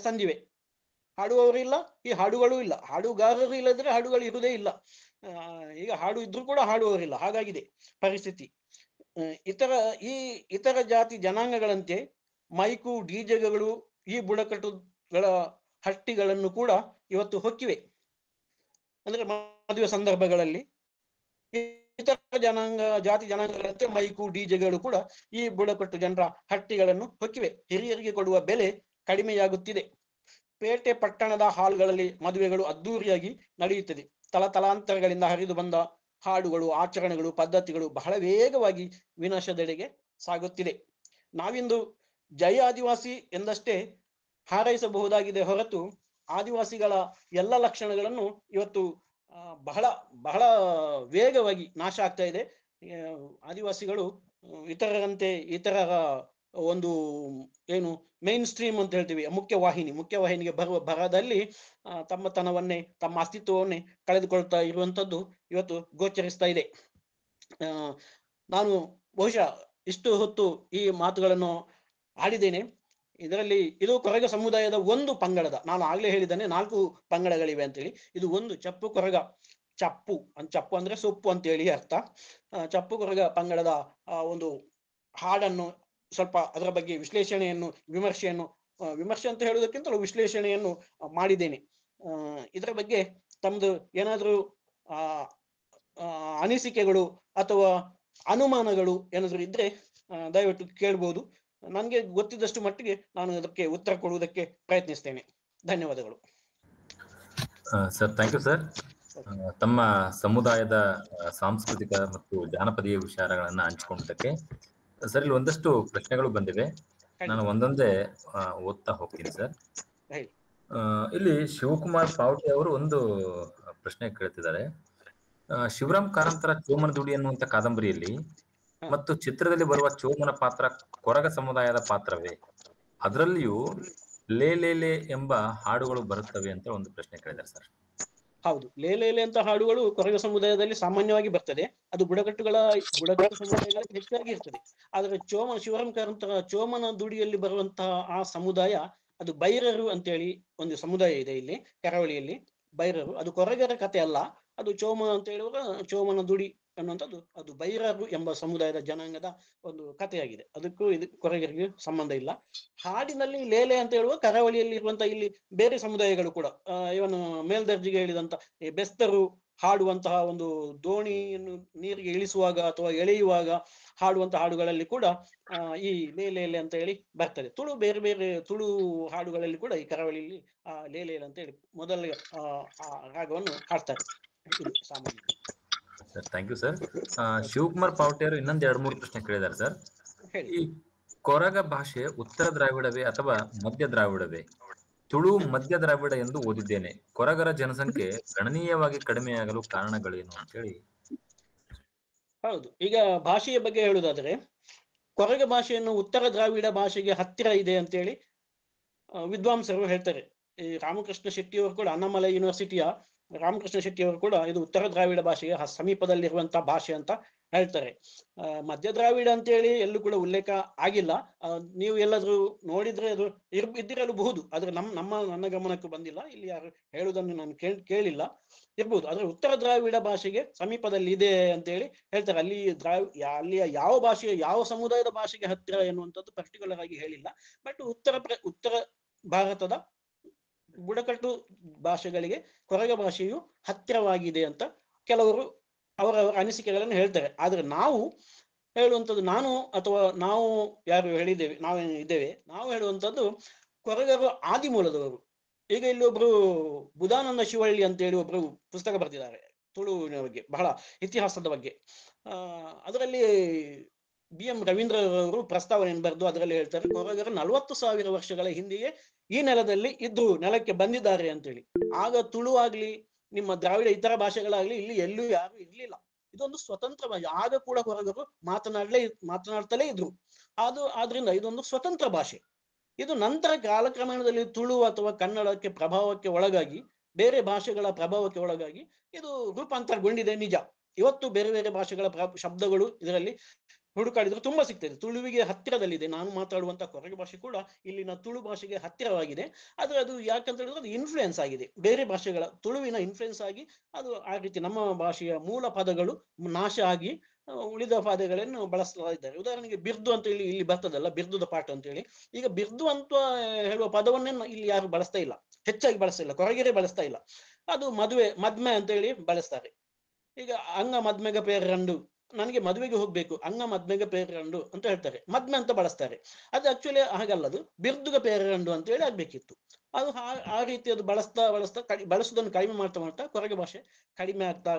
ಸಂದಿವೆ. ಹಾಡುವವರು ಇಲ್ಲ, ಈ ಹಾಡುಗಳು ಇಲ್ಲ. ಹಾಡುಗಾರರು ಇಲ್ಲದ್ರೆ ಹಾಡುಗಳು ಇರುವುದೇ ಇಲ್ಲ. ಈಗ ಹಾಡು ಇದ್ರೂ ಕೂಡ ಹಾಡುವವರಿಲ್ಲ, ಹಾಗಾಗಿದೆ ಪರಿಸ್ಥಿತಿ. ಇತರ ಜಾತಿ ಜನಾಂಗಗಳಂತೆ ಮೈಕು ಡಿಜೆಗಳು ಈ ಬುಡಕಟ್ಟುಗಳ ಹಟ್ಟಿಗಳನ್ನು ಕೂಡ ಇವತ್ತು ಹೊಕ್ಕಿವೆ. ಅಂದ್ರೆ ಮದುವೆ ಸಂದರ್ಭಗಳಲ್ಲಿ ಇತರ ಜಾತಿ ಜನಾಂಗಗಳಂತೆ ಮೈಕು ಡಿಜೆಗಳು ಕೂಡ ಈ ಬುಡಕಟ್ಟು ಜನರ ಹಟ್ಟಿಗಳನ್ನು ಹೊಕ್ಕಿವೆ. ಹಿರಿಯರಿಗೆ ಕೊಡುವ ಬೆಲೆ ಕಡಿಮೆಯಾಗುತ್ತಿದೆ. ಪೇಟೆ ಪಟ್ಟಣದ ಹಾಲ್ಗಳಲ್ಲಿ ಮದುವೆಗಳು ಅದ್ದೂರಿಯಾಗಿ ನಡೆಯುತ್ತದೆ. ತಲಾಂತರಗಳಿಂದ ಹರಿದು ಬಂದ ಹಾಡುಗಳು, ಆಚರಣೆಗಳು, ಪದ್ಧತಿಗಳು ಬಹಳ ವೇಗವಾಗಿ ವಿನಾಶದೆಡೆಗೆ ಸಾಗುತ್ತಿದೆ. ನಾವಿಂದು ಜಯ ಆದಿವಾಸಿ ಎಂದಷ್ಟೇ ಹಾರೈಸಬಹುದಾಗಿದೆ ಹೊರತು ಆದಿವಾಸಿಗಳ ಎಲ್ಲ ಲಕ್ಷಣಗಳನ್ನು ಇವತ್ತು ಬಹಳ ಬಹಳ ವೇಗವಾಗಿ ನಾಶ ಆಗ್ತಾ ಇದೆ. ಆದಿವಾಸಿಗಳು ಇತರರ ಒಂದು ಏನು ಮೇನ್ ಸ್ಟ್ರೀಮ್ ಅಂತ ಹೇಳ್ತೀವಿ, ಮುಖ್ಯವಾಹಿನಿಗೆ ಬರುವ ಭರದಲ್ಲಿ ತಮ್ಮ ಅಸ್ತಿತ್ವವನ್ನೇ ಕಳೆದುಕೊಳ್ತಾ ಇರುವಂತದ್ದು ಇವತ್ತು ಗೋಚರಿಸ್ತಾ ಇದೆ. ನಾನು ಬಹುಶಃ ಇಷ್ಟು ಹೊತ್ತು ಈ ಮಾತುಗಳನ್ನು ಆಡಿದ್ದೇನೆ. ಇದು ಕೊರಗ ಸಮುದಾಯದ ಒಂದು ಪಂಗಡದ, ನಾನು ಆಗ್ಲೇ ಹೇಳಿದ್ದೇನೆ 4 ಪಂಗಡಗಳಿವೆ ಅಂತೇಳಿ. ಇದು ಒಂದು ಚಪ್ಪು ಕೊರಗ, ಚಪ್ಪು ಅಂದ್ರೆ ಸೊಪ್ಪು ಅಂತೇಳಿ ಅರ್ಥ. ಚಪ್ಪು ಕೊರಗ ಪಂಗಡದ ಒಂದು ಹಾಡನ್ನು ಸ್ವಲ್ಪ ಅದರ ಬಗ್ಗೆ ವಿಮರ್ಶೆ ಅಂತ ಹೇಳುವುದಕ್ಕಿಂತಲೂ ವಿಶ್ಲೇಷಣೆಯನ್ನು ಮಾಡಿದ್ದೇನೆ. ಇದರ ಬಗ್ಗೆ ತಮ್ದು ಏನಾದ್ರೂ ಅನಿಸಿಕೆಗಳು ಅಥವಾ ಅನುಮಾನಗಳು ಏನಾದ್ರೂ ಇದ್ರೆ ದಯವಿಟ್ಟು ಕೇಳ್ಬೋದು. ನನಗೆ ಗೊತ್ತಿದ್ದಷ್ಟು ಮಟ್ಟಿಗೆ ನಾನು ಅದಕ್ಕೆ ಉತ್ತರ ಕೊಡುವುದಕ್ಕೆ ಪ್ರಯತ್ನಿಸ್ತೇನೆ. ಧನ್ಯವಾದಗಳು ಸರ್. Thank you sir. ತಮ್ಮ ಸಮುದಾಯದ ಸಾಂಸ್ಕೃತಿಕ ಮತ್ತು ಜಾನಪದೀಯ ವಿಚಾರಗಳನ್ನ ಹಂಚಿಕೊಂಡದಕ್ಕೆ. ಸರ್, ಇಲ್ಲಿ ಒಂದಷ್ಟು ಪ್ರಶ್ನೆಗಳು ಬಂದಿವೆ, ನಾನು ಒಂದೊಂದೇ ಓದ್ತಾ ಹೋಗ್ತೀನಿ ಸರ್. ಇಲ್ಲಿ ಶಿವಕುಮಾರ್ ಪಾವಟಿ ಅವರು ಒಂದು ಪ್ರಶ್ನೆ ಕೇಳ್ತಿದ್ದಾರೆ. ಶಿವರಾಮ್ ಕಾರಂತರ ಚೋಮನ ದುಡಿ ಎನ್ನುವಂತ ಕಾದಂಬರಿಯಲ್ಲಿ ಮತ್ತು ಚಿತ್ರದಲ್ಲಿ ಬರುವ ಚೋಮನ ಪಾತ್ರ ಕೊರಗ ಸಮುದಾಯದ ಪಾತ್ರವೇ? ಅದರಲ್ಲಿಯೂ ಲೇ ಲೇ ಲೇ ಎಂಬ ಹಾಡುಗಳು ಬರುತ್ತವೆ ಅಂತ ಒಂದು ಪ್ರಶ್ನೆ ಕೇಳಿದ್ದಾರೆ ಸರ್. ಹೌದು, ಲೇ ಲೇ ಲೇ ಅಂತ ಹಾಡುಗಳು ಕೊರಗ ಸಮುದಾಯದಲ್ಲಿ ಸಾಮಾನ್ಯವಾಗಿ ಬರ್ತದೆ. ಅದು ಬುಡಕಟ್ಟು ಸಮುದಾಯಗಳಲ್ಲಿ ಹೆಚ್ಚಾಗಿ ಇರ್ತದೆ. ಆದ್ರೆ ಶಿವರಾಮ್ ಕಾರಂತರ ಚೋಮನ ದುಡಿಯಲ್ಲಿ ಬರುವಂತಹ ಆ ಸಮುದಾಯ ಅದು ಬೈರರು ಅಂತೇಳಿ ಒಂದು ಸಮುದಾಯ ಇದೆ ಇಲ್ಲಿ ಕರಾವಳಿಯಲ್ಲಿ. ಬೈರರು ಅದು ಕೊರಗರ ಕತೆ ಅಲ್ಲ, ಅದು ಚೋಮ ಅಂತ ಹೇಳುವಾಗ ಚೋಮನ ದುಡಿ ಅನ್ನುವಂಥದ್ದು ಅದು ಬೈರರು ಎಂಬ ಸಮುದಾಯದ ಜನಾಂಗದ ಒಂದು ಕಥೆಯಾಗಿದೆ. ಅದಕ್ಕೂ ಕೊರಗರಿಗೆ ಸಂಬಂಧ ಇಲ್ಲ. ಹಾಡಿನಲ್ಲಿ ಲೇಲೆ ಅಂತ ಹೇಳುವ ಕರಾವಳಿಯಲ್ಲಿ ಇರುವಂತಹ ಇಲ್ಲಿ ಬೇರೆ ಸಮುದಾಯಗಳು ಕೂಡ ಇವನು ಮೇಲ್ದರ್ಜೆಗೆ ಹೇಳಿದಂತ ಈ ಬೆಸ್ತರು ಹಾಡುವಂತಹ ಒಂದು ದೋಣಿಯನ್ನು ನೀರಿಗೆ ಇಳಿಸುವಾಗ ಅಥವಾ ಎಳೆಯುವಾಗ ಹಾಡುವಂತಹ ಹಾಡುಗಳಲ್ಲಿ ಕೂಡ ಈ ಲೇಲೆ ಅಂತ ಹೇಳಿ ಬರ್ತದೆ. ಬೇರೆ ಬೇರೆ ತುಳು ಹಾಡುಗಳಲ್ಲಿ ಕೂಡ ಈ ಕರಾವಳಿಯಲ್ಲಿ ಲೇಲೆ ಅಂತ ಹೇಳಿ ಮೊದಲ ರಾಗವನ್ನು ಹಾಡ್ತಾರೆ. ಇದು ಸಾಮಾನ್ಯ. Sir, thank you sir. Shivakumar Pavati ಅವರು ಇನ್ನೊಂದು 2-3 ಪ್ರಶ್ನೆ ಕೇಳಿದ್ದಾರೆ ಸರ್. ಈ ಕೊರಗ ಭಾಷೆ ಉತ್ತರ ದ್ರಾವಿಡವೇ ಅಥವಾ ಮಧ್ಯ ದ್ರಾವಿಡವೇ? ತುಳು ಮಧ್ಯ ದ್ರಾವಿಡ ಎಂದು ಓದಿದ್ದೇನೆ. ಕೊರಗರ ಜನಸಂಖ್ಯೆ ಗಣನೀಯವಾಗಿ ಕಡಿಮೆಯಾಗಲು ಕಾರಣಗಳೇನು ಅಂತ ಹೇಳಿ. ಹೌದು, ಈಗ ಭಾಷೆಯ ಬಗ್ಗೆ ಹೇಳುವುದಾದ್ರೆ ಕೊರಗ ಭಾಷೆಯನ್ನು ಉತ್ತರ ದ್ರಾವಿಡ ಭಾಷೆಗೆ ಹತ್ತಿರ ಇದೆ ಅಂತೇಳಿ ವಿದ್ವಾಂಸರು ಹೇಳ್ತಾರೆ. ಈ ರಾಮಕೃಷ್ಣ ಶೆಟ್ಟಿ ಅವರು ಕೂಡ ಅಣ್ಣಾಮಲೈ ಯೂನಿವರ್ಸಿಟಿಯ ರಾಮಕೃಷ್ಣ ಶೆಟ್ಟಿ ಅವರು ಕೂಡ ಇದು ಉತ್ತರ ದ್ರಾವಿಡ ಭಾಷೆಗೆ ಸಮೀಪದಲ್ಲಿರುವಂತಹ ಭಾಷೆ ಅಂತ ಹೇಳ್ತಾರೆ. ಮಧ್ಯ ದ್ರಾವಿಡ ಅಂತ ಹೇಳಿ ಎಲ್ಲೂ ಕೂಡ ಉಲ್ಲೇಖ ಆಗಿಲ್ಲ. ನೀವು ಎಲ್ಲಾದ್ರೂ ನೋಡಿದ್ರೆ ಅದು ಇದ್ದಿರಲೂಬಹುದು, ಆದ್ರೆ ನನ್ನ ಗಮನಕ್ಕೂ ಬಂದಿಲ್ಲ, ಇಲ್ಲಿ ಯಾರು ಹೇಳುವುದನ್ನು ನಾನು ಕೇಳಿಲ್ಲ. ಇರ್ಬೋದು, ಆದ್ರೆ ಉತ್ತರ ದ್ರಾವಿಡ ಭಾಷೆಗೆ ಸಮೀಪದಲ್ಲಿ ಇದೆ ಅಂತ ಹೇಳಿ ಹೇಳ್ತಾರೆ. ಅಲ್ಲಿಯ ಯಾವ ಭಾಷೆಯ ಯಾವ ಸಮುದಾಯದ ಭಾಷೆಗೆ ಹತ್ತಿರ ಎನ್ನುವಂಥದ್ದು ಪರ್ಟಿಕ್ಯುಲರ್ ಆಗಿ ಹೇಳಿಲ್ಲ. ಬಟ್ ಉತ್ತರ ಭಾರತದ ಬುಡಕಟ್ಟು ಭಾಷೆಗಳಿಗೆ ಕೊರಗ ಭಾಷೆಯು ಹತ್ತಿರವಾಗಿದೆ ಅಂತ ಕೆಲವರು ಅವರವರ ಅನಿಸಿಕೆಗಳನ್ನು ಹೇಳ್ತಾರೆ. ಆದ್ರೆ ನಾವು ಹೇಳುವಂಥದ್ದು, ನಾವು ಯಾರು ನಾವೇನಿದ್ದೇವೆ ನಾವು ಹೇಳುವಂಥದ್ದು ಕೊರಗರು ಆದಿ ಮೂಲದವರು. ಈಗ ಇಲ್ಲಿ ಒಬ್ರು ಬುಧಾನಂದ ಶಿವಳ್ಳಿ ಅಂತ ಹೇಳಿ ಒಬ್ರು ಪುಸ್ತಕ ಬರೆದಿದ್ದಾರೆ ತುಳುವಿನ ಬಗ್ಗೆ, ಬಹಳ ಇತಿಹಾಸದ ಬಗ್ಗೆ. ಅದರಲ್ಲಿ BM ರವೀಂದ್ರ ಅವರು ಪ್ರಸ್ತಾವನೆಯನ್ನು ಬರೆದು ಅದರಲ್ಲಿ ಹೇಳ್ತಾರೆ, ಕೊರಗರು 40,000 ವರ್ಷಗಳ ಹಿಂದೆಯೇ ಈ ನೆಲದಲ್ಲಿ ಇದ್ರು, ನೆಲಕ್ಕೆ ಬಂದಿದ್ದಾರೆ ಅಂತೇಳಿ. ಆಗ ತುಳು ಆಗ್ಲಿ ನಿಮ್ಮ ದ್ರಾವಿಡ ಇತರ ಭಾಷೆಗಳಾಗ್ಲಿ ಇಲ್ಲಿ ಎಲ್ಲೂ ಯಾರು ಇರ್ಲಿಲ್ಲ. ಇದೊಂದು ಸ್ವತಂತ್ರ ಭಾಷೆ. ಆಗ ಕೂಡ ಕೊರಗರು ಮಾತನಾಡ್ತಲೇ ಇದ್ರು. ಆದ್ರಿಂದ ಇದೊಂದು ಸ್ವತಂತ್ರ ಭಾಷೆ. ಇದು ನಂತರ ಕಾಲಕ್ರಮೇಣದಲ್ಲಿ ತುಳು ಅಥವಾ ಕನ್ನಡಕ್ಕೆ ಪ್ರಭಾವಕ್ಕೆ ಒಳಗಾಗಿ, ಬೇರೆ ಭಾಷೆಗಳ ಪ್ರಭಾವಕ್ಕೆ ಒಳಗಾಗಿ ಇದು ರೂಪಾಂತರಗೊಂಡಿದೆ ನಿಜ. ಇವತ್ತು ಬೇರೆ ಬೇರೆ ಭಾಷೆಗಳ ಶಬ್ದಗಳು ಇದರಲ್ಲಿ ಹುಡುಕಾಡಿದ್ರೆ ತುಂಬಾ ಸಿಗ್ತದೆ. ತುಳುವಿಗೆ ಹತ್ತಿರದಲ್ಲಿದೆ. ನಾನು ಮಾತಾಡುವಂತ ಕೊರಗ ಭಾಷೆ ಕೂಡ ಇಲ್ಲಿನ ತುಳು ಭಾಷೆಗೆ ಹತ್ತಿರವಾಗಿದೆ. ಆದ್ರೆ ಅದು ಯಾಕಂತ ಹೇಳಿದ್ರೆ ಅದು ಇನ್ಫ್ಲುಯೆನ್ಸ್ ಆಗಿದೆ, ಬೇರೆ ಭಾಷೆಗಳ ತುಳುವಿನ ಇನ್ಫ್ಲುಯೆನ್ಸ್ ಆಗಿ ಅದು ಆ ರೀತಿ ನಮ್ಮ ಭಾಷೆಯ ಮೂಲ ಪದಗಳು ನಾಶ ಆಗಿ ಉಳಿದ ಪದಗಳನ್ನು ಬಳಸ್ತಾ ಇದ್ದಾರೆ. ಉದಾಹರಣೆಗೆ ಬಿರ್ದು ಅಂತ ಹೇಳಿ ಇಲ್ಲಿ ಬರ್ತದಲ್ಲ, ಬಿರ್ದುದ ಪಾಠ ಅಂತ ಹೇಳಿ. ಈಗ ಬಿರ್ದು ಅಂತ ಹೇಳುವ ಪದವನ್ನೇ ಇಲ್ಲಿ ಯಾರು ಬಳಸ್ತಾ ಇಲ್ಲ, ಹೆಚ್ಚಾಗಿ ಬಳಸ್ತಾ ಇಲ್ಲ, ಕೊರಗೆರೆ ಬಳಸ್ತಾ ಇಲ್ಲ. ಅದು ಮದ್ಮೆ ಅಂತ ಹೇಳಿ ಬಳಸ್ತಾರೆ. ಈಗ ಅಂಗ ಮದ್ಮೆಗ ಪೇರ್ ರಂಡು, ನನಗೆ ಮದುವೆಗೆ ಹೋಗ್ಬೇಕು, ಅಂಗ ಮದ್ಮೆಗ ಪೇರ್ ರಂಡು ಅಂತ ಹೇಳ್ತಾರೆ, ಮದ್ಮೆ ಅಂತ ಬಳಸ್ತಾರೆ. ಅದು ಆಕ್ಚುಲಿ ಹಾಗಲ್ಲ, ಅದು ಬಿರ್ದುಗ ಪೇರ್ ರಂಡು ಅಂತ ಹೇಳಿ ಆಗ್ಬೇಕಿತ್ತು. ಅದು ಆ ರೀತಿ ಅದು ಬಳಸ್ತಾ ಬಳಸುವುದನ್ನು ಕಡಿಮೆ ಮಾಡ್ತಾ ಕೊರಗೆ ಭಾಷೆ ಕಡಿಮೆ ಆಗ್ತಾ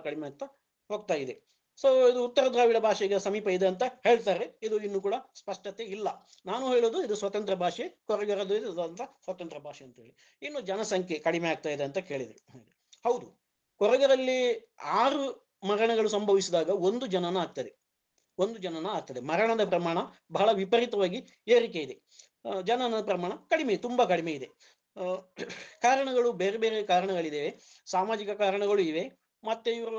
ಹೋಗ್ತಾ ಇದೆ. ಸೊ ಇದು ಉತ್ತರ ದ್ರಾವಿಡ ಭಾಷೆಗೆ ಸಮೀಪ ಇದೆ ಅಂತ ಹೇಳ್ತಾರೆ. ಇದು ಇನ್ನು ಕೂಡ ಸ್ಪಷ್ಟತೆ ಇಲ್ಲ. ನಾನು ಹೇಳೋದು ಇದು ಸ್ವತಂತ್ರ ಭಾಷೆ, ಕೊರಗರದು ಅಂತ ಸ್ವತಂತ್ರ ಭಾಷೆ ಅಂತ ಹೇಳಿ. ಇನ್ನು ಜನಸಂಖ್ಯೆ ಕಡಿಮೆ ಆಗ್ತಾ ಇದೆ ಅಂತ ಕೇಳಿದೆ. ಹೌದು, ಕೊರಗರಲ್ಲಿ 6 ಮರಣಗಳು ಸಂಭವಿಸಿದಾಗ ಒಂದು ಜನನ ಆಗ್ತದೆ. ಮರಣದ ಪ್ರಮಾಣ ಬಹಳ ವಿಪರೀತವಾಗಿ ಏರಿಕೆ ಇದೆ. ಜನನ ಪ್ರಮಾಣ ತುಂಬಾ ಕಡಿಮೆ ಇದೆ. ಕಾರಣಗಳು ಬೇರೆ ಬೇರೆ ಕಾರಣಗಳಿವೆ. ಸಾಮಾಜಿಕ ಕಾರಣಗಳು ಇವೆ, ಮತ್ತೆ ಇವರು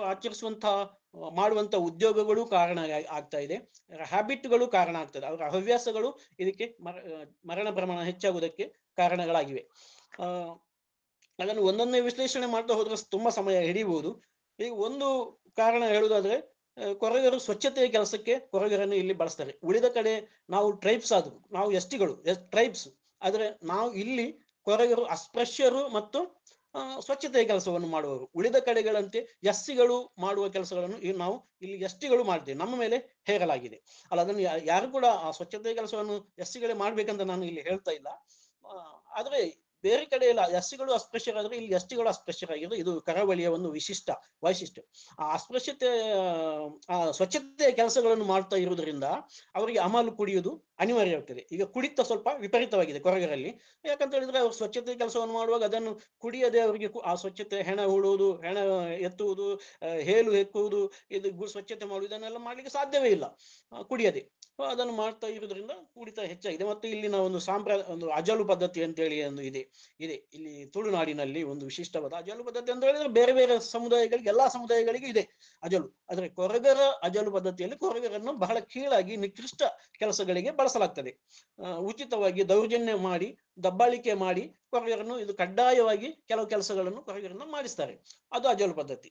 ಮಾಡುವಂತ ಉದ್ಯೋಗಗಳು ಕಾರಣ ಆಗ್ತಾ ಇದೆ, ಹ್ಯಾಬಿಟ್ಗಳು ಕಾರಣ ಆಗ್ತದೆ, ಅವರ ಹವ್ಯಾಸಗಳು ಇದಕ್ಕೆ ಮರಣ ಪ್ರಮಾಣ ಹೆಚ್ಚಾಗುವುದಕ್ಕೆ ಕಾರಣಗಳಾಗಿವೆ. ಅದನ್ನು ಒಂದೊಂದೇ ವಿಶ್ಲೇಷಣೆ ಮಾಡ್ತಾ ಹೋದ್ರೆ ತುಂಬಾ ಸಮಯ ಹಿಡಿಬಹುದು. ಈಗ ಒಂದು ಕಾರಣ ಹೇಳುವುದಾದ್ರೆ, ಕೊರಗರು ಸ್ವಚ್ಛತೆಯ ಕೆಲಸಕ್ಕೆ ಕೊರಗರನ್ನು ಇಲ್ಲಿ ಬಳಸ್ತಾರೆ. ಉಳಿದ ಕಡೆ ನಾವು ಟ್ರೈಬ್ಸ್ ಆದ್ರು, ನಾವು ಎಸ್ಟಿಗಳು ಟ್ರೈಬ್ಸ್, ಆದ್ರೆ ನಾವು ಇಲ್ಲಿ ಕೊರಗರು ಅಸ್ಪೃಶ್ಯರು ಮತ್ತು ಸ್ವಚ್ಛತೆಯ ಕೆಲಸವನ್ನು ಮಾಡುವವರು. ಉಳಿದ ಕಡೆಗಳಂತೆ ಎಸ್ಸಿಗಳು ಮಾಡುವ ಕೆಲಸಗಳನ್ನು ನಾವು ಇಲ್ಲಿ ಎಸ್ಟಿಗಳು ಮಾಡ್ತೇವೆ, ನಮ್ಮ ಮೇಲೆ ಹೇರಲಾಗಿದೆ. ಅದನ್ನು ಯಾರು ಕೂಡ ಆ ಸ್ವಚ್ಛತೆಯ ಕೆಲಸವನ್ನು ಎಸ್ಸಿಗಳೇ ಮಾಡ್ಬೇಕಂತ ನಾನು ಇಲ್ಲಿ ಹೇಳ್ತಾ ಇಲ್ಲ. ಆದ್ರೆ ಬೇರೆ ಕಡೆ ಎಲ್ಲ ಎಸ್ಸಿಗಳು ಅಸ್ಪೃಶ್ಯರಾದ್ರೆ ಇಲ್ಲಿ ಎಸ್ಟಿಗಳು ಅಸ್ಪೃಶ್ಯರಾಗಿದ್ರೆ ಇದು ಕರಾವಳಿಯ ಒಂದು ವೈಶಿಷ್ಟ್ಯ. ಆ ಸ್ವಚ್ಛತೆಯ ಕೆಲಸಗಳನ್ನು ಮಾಡ್ತಾ ಇರುವುದರಿಂದ ಅವರಿಗೆ ಅಮಲು ಕುಡಿಯುವುದು ಅನಿವಾರ್ಯವಾಗ್ತದೆ. ಈಗ ಕುಡಿತ ಸ್ವಲ್ಪ ವಿಪರೀತವಾಗಿದೆ ಕೊರಗರಲ್ಲಿ. ಯಾಕಂತ ಹೇಳಿದ್ರೆ ಅವರು ಸ್ವಚ್ಛತೆ ಕೆಲಸವನ್ನು ಮಾಡುವಾಗ ಅದನ್ನು ಕುಡಿಯದೆ ಅವರಿಗೆ ಆ ಸ್ವಚ್ಛತೆ ಹೆಣ ಹೂಡುವುದು, ಹೆಣ ಎತ್ತುವುದು, ಹೇಲು ಹೆಕ್ಕುವುದು, ಇದು ಸ್ವಚ್ಛತೆ ಮಾಡುವುದು, ಇದನ್ನೆಲ್ಲ ಮಾಡ್ಲಿಕ್ಕೆ ಸಾಧ್ಯವೇ ಇಲ್ಲ ಕುಡಿಯದೆ. ಅದನ್ನು ಮಾಡ್ತಾ ಇರುವುದರಿಂದ ಕುಡಿತ ಹೆಚ್ಚಾಗಿದೆ. ಮತ್ತು ಇಲ್ಲಿನ ಒಂದು ಅಜಲು ಪದ್ಧತಿ ಅಂತೇಳಿ ಒಂದು ಇದೆ ಇಲ್ಲಿ ತುಳುನಾಡಿನಲ್ಲಿ ಒಂದು ವಿಶಿಷ್ಟವಾದ ಅಜಲು ಪದ್ಧತಿ ಅಂತ ಹೇಳಿದ್ರೆ ಬೇರೆ ಬೇರೆ ಸಮುದಾಯಗಳಿಗೆ, ಎಲ್ಲಾ ಸಮುದಾಯಗಳಿಗೆ ಇದೆ ಅಜಲು. ಆದ್ರೆ ಕೊರಗರ ಅಜಲು ಪದ್ಧತಿಯಲ್ಲಿ ಕೊರಗರನ್ನು ಬಹಳ ಕೀಳಾಗಿ ನಿಕೃಷ್ಟ ಕೆಲಸಗಳಿಗೆ ಬಳಸಲಾಗ್ತದೆ. ಉಚಿತವಾಗಿ ದೌರ್ಜನ್ಯ ಮಾಡಿ, ದಬ್ಬಾಳಿಕೆ ಮಾಡಿ ಕೊರಗರನ್ನು ಇದು ಕಡ್ಡಾಯವಾಗಿ ಕೆಲವು ಕೆಲಸಗಳನ್ನು ಕೊರಗರನ್ನು ಮಾಡಿಸ್ತಾರೆ. ಅದು ಅಜಲು ಪದ್ಧತಿ.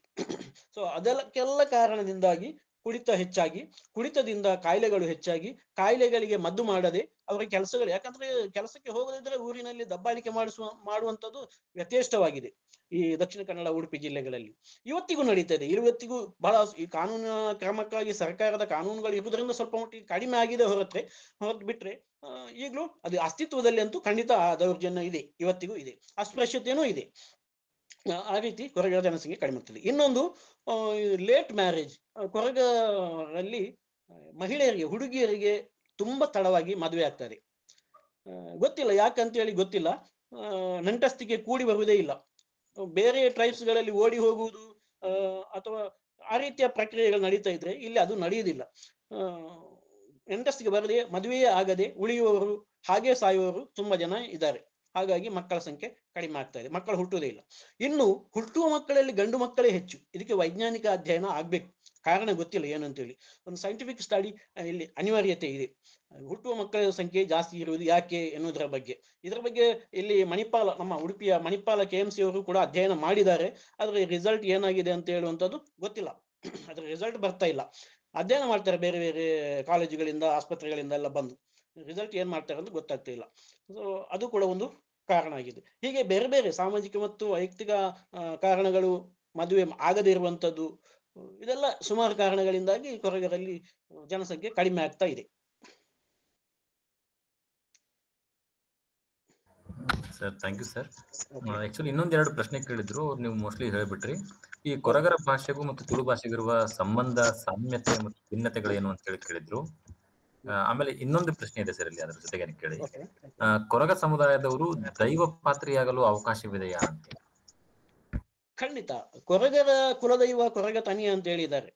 ಸೊ ಅದಕ್ಕೆಲ್ಲ ಕಾರಣದಿಂದಾಗಿ ಕುಡಿತ ಹೆಚ್ಚಾಗಿ, ಕುಡಿತದಿಂದ ಕಾಯಿಲೆಗಳು ಹೆಚ್ಚಾಗಿ, ಕಾಯಿಲೆಗಳಿಗೆ ಮದ್ದು ಮಾಡದೆ ಅವರ ಕೆಲಸಗಳು, ಯಾಕಂದ್ರೆ ಕೆಲಸಕ್ಕೆ ಹೋಗದಿದ್ರೆ ಊರಿನಲ್ಲಿ ದಬ್ಬಾಳಿಕೆ ಮಾಡುವಂಥದ್ದು ಯಥೇಷ್ಟವಾಗಿದೆ ಈ ದಕ್ಷಿಣ ಕನ್ನಡ, ಉಡುಪಿ ಜಿಲ್ಲೆಗಳಲ್ಲಿ ಇವತ್ತಿಗೂ ನಡೀತದೆ. ಇವತ್ತಿಗೂ ಬಹಳ ಈ ಕಾನೂನಿನ ಕ್ರಮಕ್ಕಾಗಿ ಸರ್ಕಾರದ ಕಾನೂನುಗಳು ಇರುವುದರಿಂದ ಸ್ವಲ್ಪ ಮಟ್ಟಿಗೆ ಕಡಿಮೆ ಆಗಿದೆ ಹೊರತು ಬಿಟ್ರೆ ಈಗಲೂ ಅದು ಅಸ್ತಿತ್ವದಲ್ಲಿ ಅಂತೂ ಖಂಡಿತ ಆ ದೌರ್ಜನ್ಯ ಇದೆ, ಇವತ್ತಿಗೂ ಇದೆ, ಅಸ್ಪೃಶ್ಯತೆಯೂ ಇದೆ. ಆ ರೀತಿ ಕೊರಗರ ಜನಸಂಖ್ಯೆ ಕಡಿಮೆ ಆಗ್ತದೆ. ಇನ್ನೊಂದು ಲೇಟ್ ಮ್ಯಾರೇಜ್. ಕೊರಗರಲ್ಲಿ ಮಹಿಳೆಯರಿಗೆ, ಹುಡುಗಿಯರಿಗೆ ತುಂಬಾ ತಡವಾಗಿ ಮದುವೆ ಆಗ್ತದೆ. ಗೊತ್ತಿಲ್ಲ ಯಾಕಂತೇಳಿ ಗೊತ್ತಿಲ್ಲ, ನಂಟಸ್ತಿಗೆ ಕೂಡಿ ಬರುವುದೇ ಇಲ್ಲ. ಬೇರೆ ಟ್ರೈಬ್ಸ್ ಗಳಲ್ಲಿ ಓಡಿ ಹೋಗುವುದು ಅಥವಾ ಆ ರೀತಿಯ ಪ್ರಕ್ರಿಯೆಗಳು ನಡೀತಾ ಇದ್ರೆ ಇಲ್ಲಿ ಅದು ನಡೆಯುವುದಿಲ್ಲ. ನಂಟಸ್ತಿಗೆ ಬರದೆ ಮದುವೆಯೇ ಆಗದೆ ಉಳಿಯುವವರು, ಹಾಗೆ ಸಾಯುವವರು ತುಂಬಾ ಜನ ಇದ್ದಾರೆ. ಹಾಗಾಗಿ ಮಕ್ಕಳ ಸಂಖ್ಯೆ ಕಡಿಮೆ ಆಗ್ತಾ ಇದೆ, ಮಕ್ಕಳು ಹುಟ್ಟುವುದೇ ಇಲ್ಲ. ಇನ್ನು ಹುಟ್ಟುವ ಮಕ್ಕಳಲ್ಲಿ ಗಂಡು ಮಕ್ಕಳೇ ಹೆಚ್ಚು. ಇದಕ್ಕೆ ವೈಜ್ಞಾನಿಕ ಅಧ್ಯಯನ ಆಗ್ಬೇಕು, ಕಾರಣ ಗೊತ್ತಿಲ್ಲ ಏನಂತೇಳಿ. ಒಂದು ಸೈಂಟಿಫಿಕ್ ಸ್ಟಡಿ ಇಲ್ಲಿ ಅನಿವಾರ್ಯತೆ ಇದೆ. ಹುಟ್ಟುವ ಮಕ್ಕಳ ಸಂಖ್ಯೆ ಜಾಸ್ತಿ ಇರುವುದು ಯಾಕೆ ಎನ್ನುವುದರ ಬಗ್ಗೆ. ಇದರ ಬಗ್ಗೆ ಇಲ್ಲಿ ಮಣಿಪಾಲ, ನಮ್ಮ ಉಡುಪಿಯ ಮಣಿಪಾಲ KMC ಅವರು ಕೂಡ ಅಧ್ಯಯನ ಮಾಡಿದ್ದಾರೆ. ಆದ್ರೆ ರಿಸಲ್ಟ್ ಏನಾಗಿದೆ ಅಂತ ಹೇಳುವಂಥದ್ದು ಗೊತ್ತಿಲ್ಲ. ಅದ್ರ ರಿಸಲ್ಟ್ ಬರ್ತಾ ಇಲ್ಲ. ಅಧ್ಯಯನ ಮಾಡ್ತಾರೆ ಬೇರೆ ಬೇರೆ ಕಾಲೇಜುಗಳಿಂದ, ಆಸ್ಪತ್ರೆಗಳಿಂದ ಎಲ್ಲ ಬಂದು, ರಿಸಲ್ಟ್ ಏನ್ ಮಾಡ್ತಾರೆ ಅಂತ ಗೊತ್ತಾಗ್ತಾ ಇಲ್ಲ. ಸೊ ಅದು ಕೂಡ ಒಂದು ಕಾರಣ ಆಗಿದೆ. ಹೀಗೆ ಬೇರೆ ಬೇರೆ ಸಾಮಾಜಿಕ ಮತ್ತು ವೈಯಕ್ತಿಕ ಕಾರಣಗಳು, ಮದುವೆ ಆಗದೇ ಇರುವಂತದ್ದು, ಇದೆಲ್ಲ ಸುಮಾರು ಕಾರಣಗಳಿಂದಾಗಿ ಕೊರಗರಲ್ಲಿ ಜನಸಂಖ್ಯೆ ಕಡಿಮೆ ಆಗ್ತಾ ಇದೆ. Sir thank you sir. Actually ಇನ್ನೊಂದೆರಡು ಪ್ರಶ್ನೆ ಕೇಳಿದ್ರು, ನೀವು ಮೋಸ್ಟ್ಲಿ ಹೇಳ್ಬಿಟ್ರಿ. ಈ ಕೊರಗರ ಭಾಷೆಗೂ ಮತ್ತು ತುಳು ಭಾಷೆಗಿರುವ ಸಂಬಂಧ, ಸಾಮ್ಯತೆ ಮತ್ತು ಭಿನ್ನತೆಗಳೇನು ಅಂತ ಹೇಳಿ ಕೇಳಿದ್ರು. ಆಮೇಲೆ ಇನ್ನೊಂದು ಪ್ರಶ್ನೆ ಇದೆ ಸರ್ ಇಲ್ಲಿ, ಅದ್ರ ಜೊತೆಗೆ ಕೇಳಿ, ಕೊರಗ ಸಮುದಾಯದವರು ದೈವ ಪಾತ್ರಿಯಾಗಲು ಅವಕಾಶವಿದೆಯಾ ಅಂತ. ಖಂಡಿತ. ಕೊರಗರ ಕುಲದೈವ ಕೊರಗ ತನಿ ಅಂತ ಹೇಳಿದ್ದಾರೆ.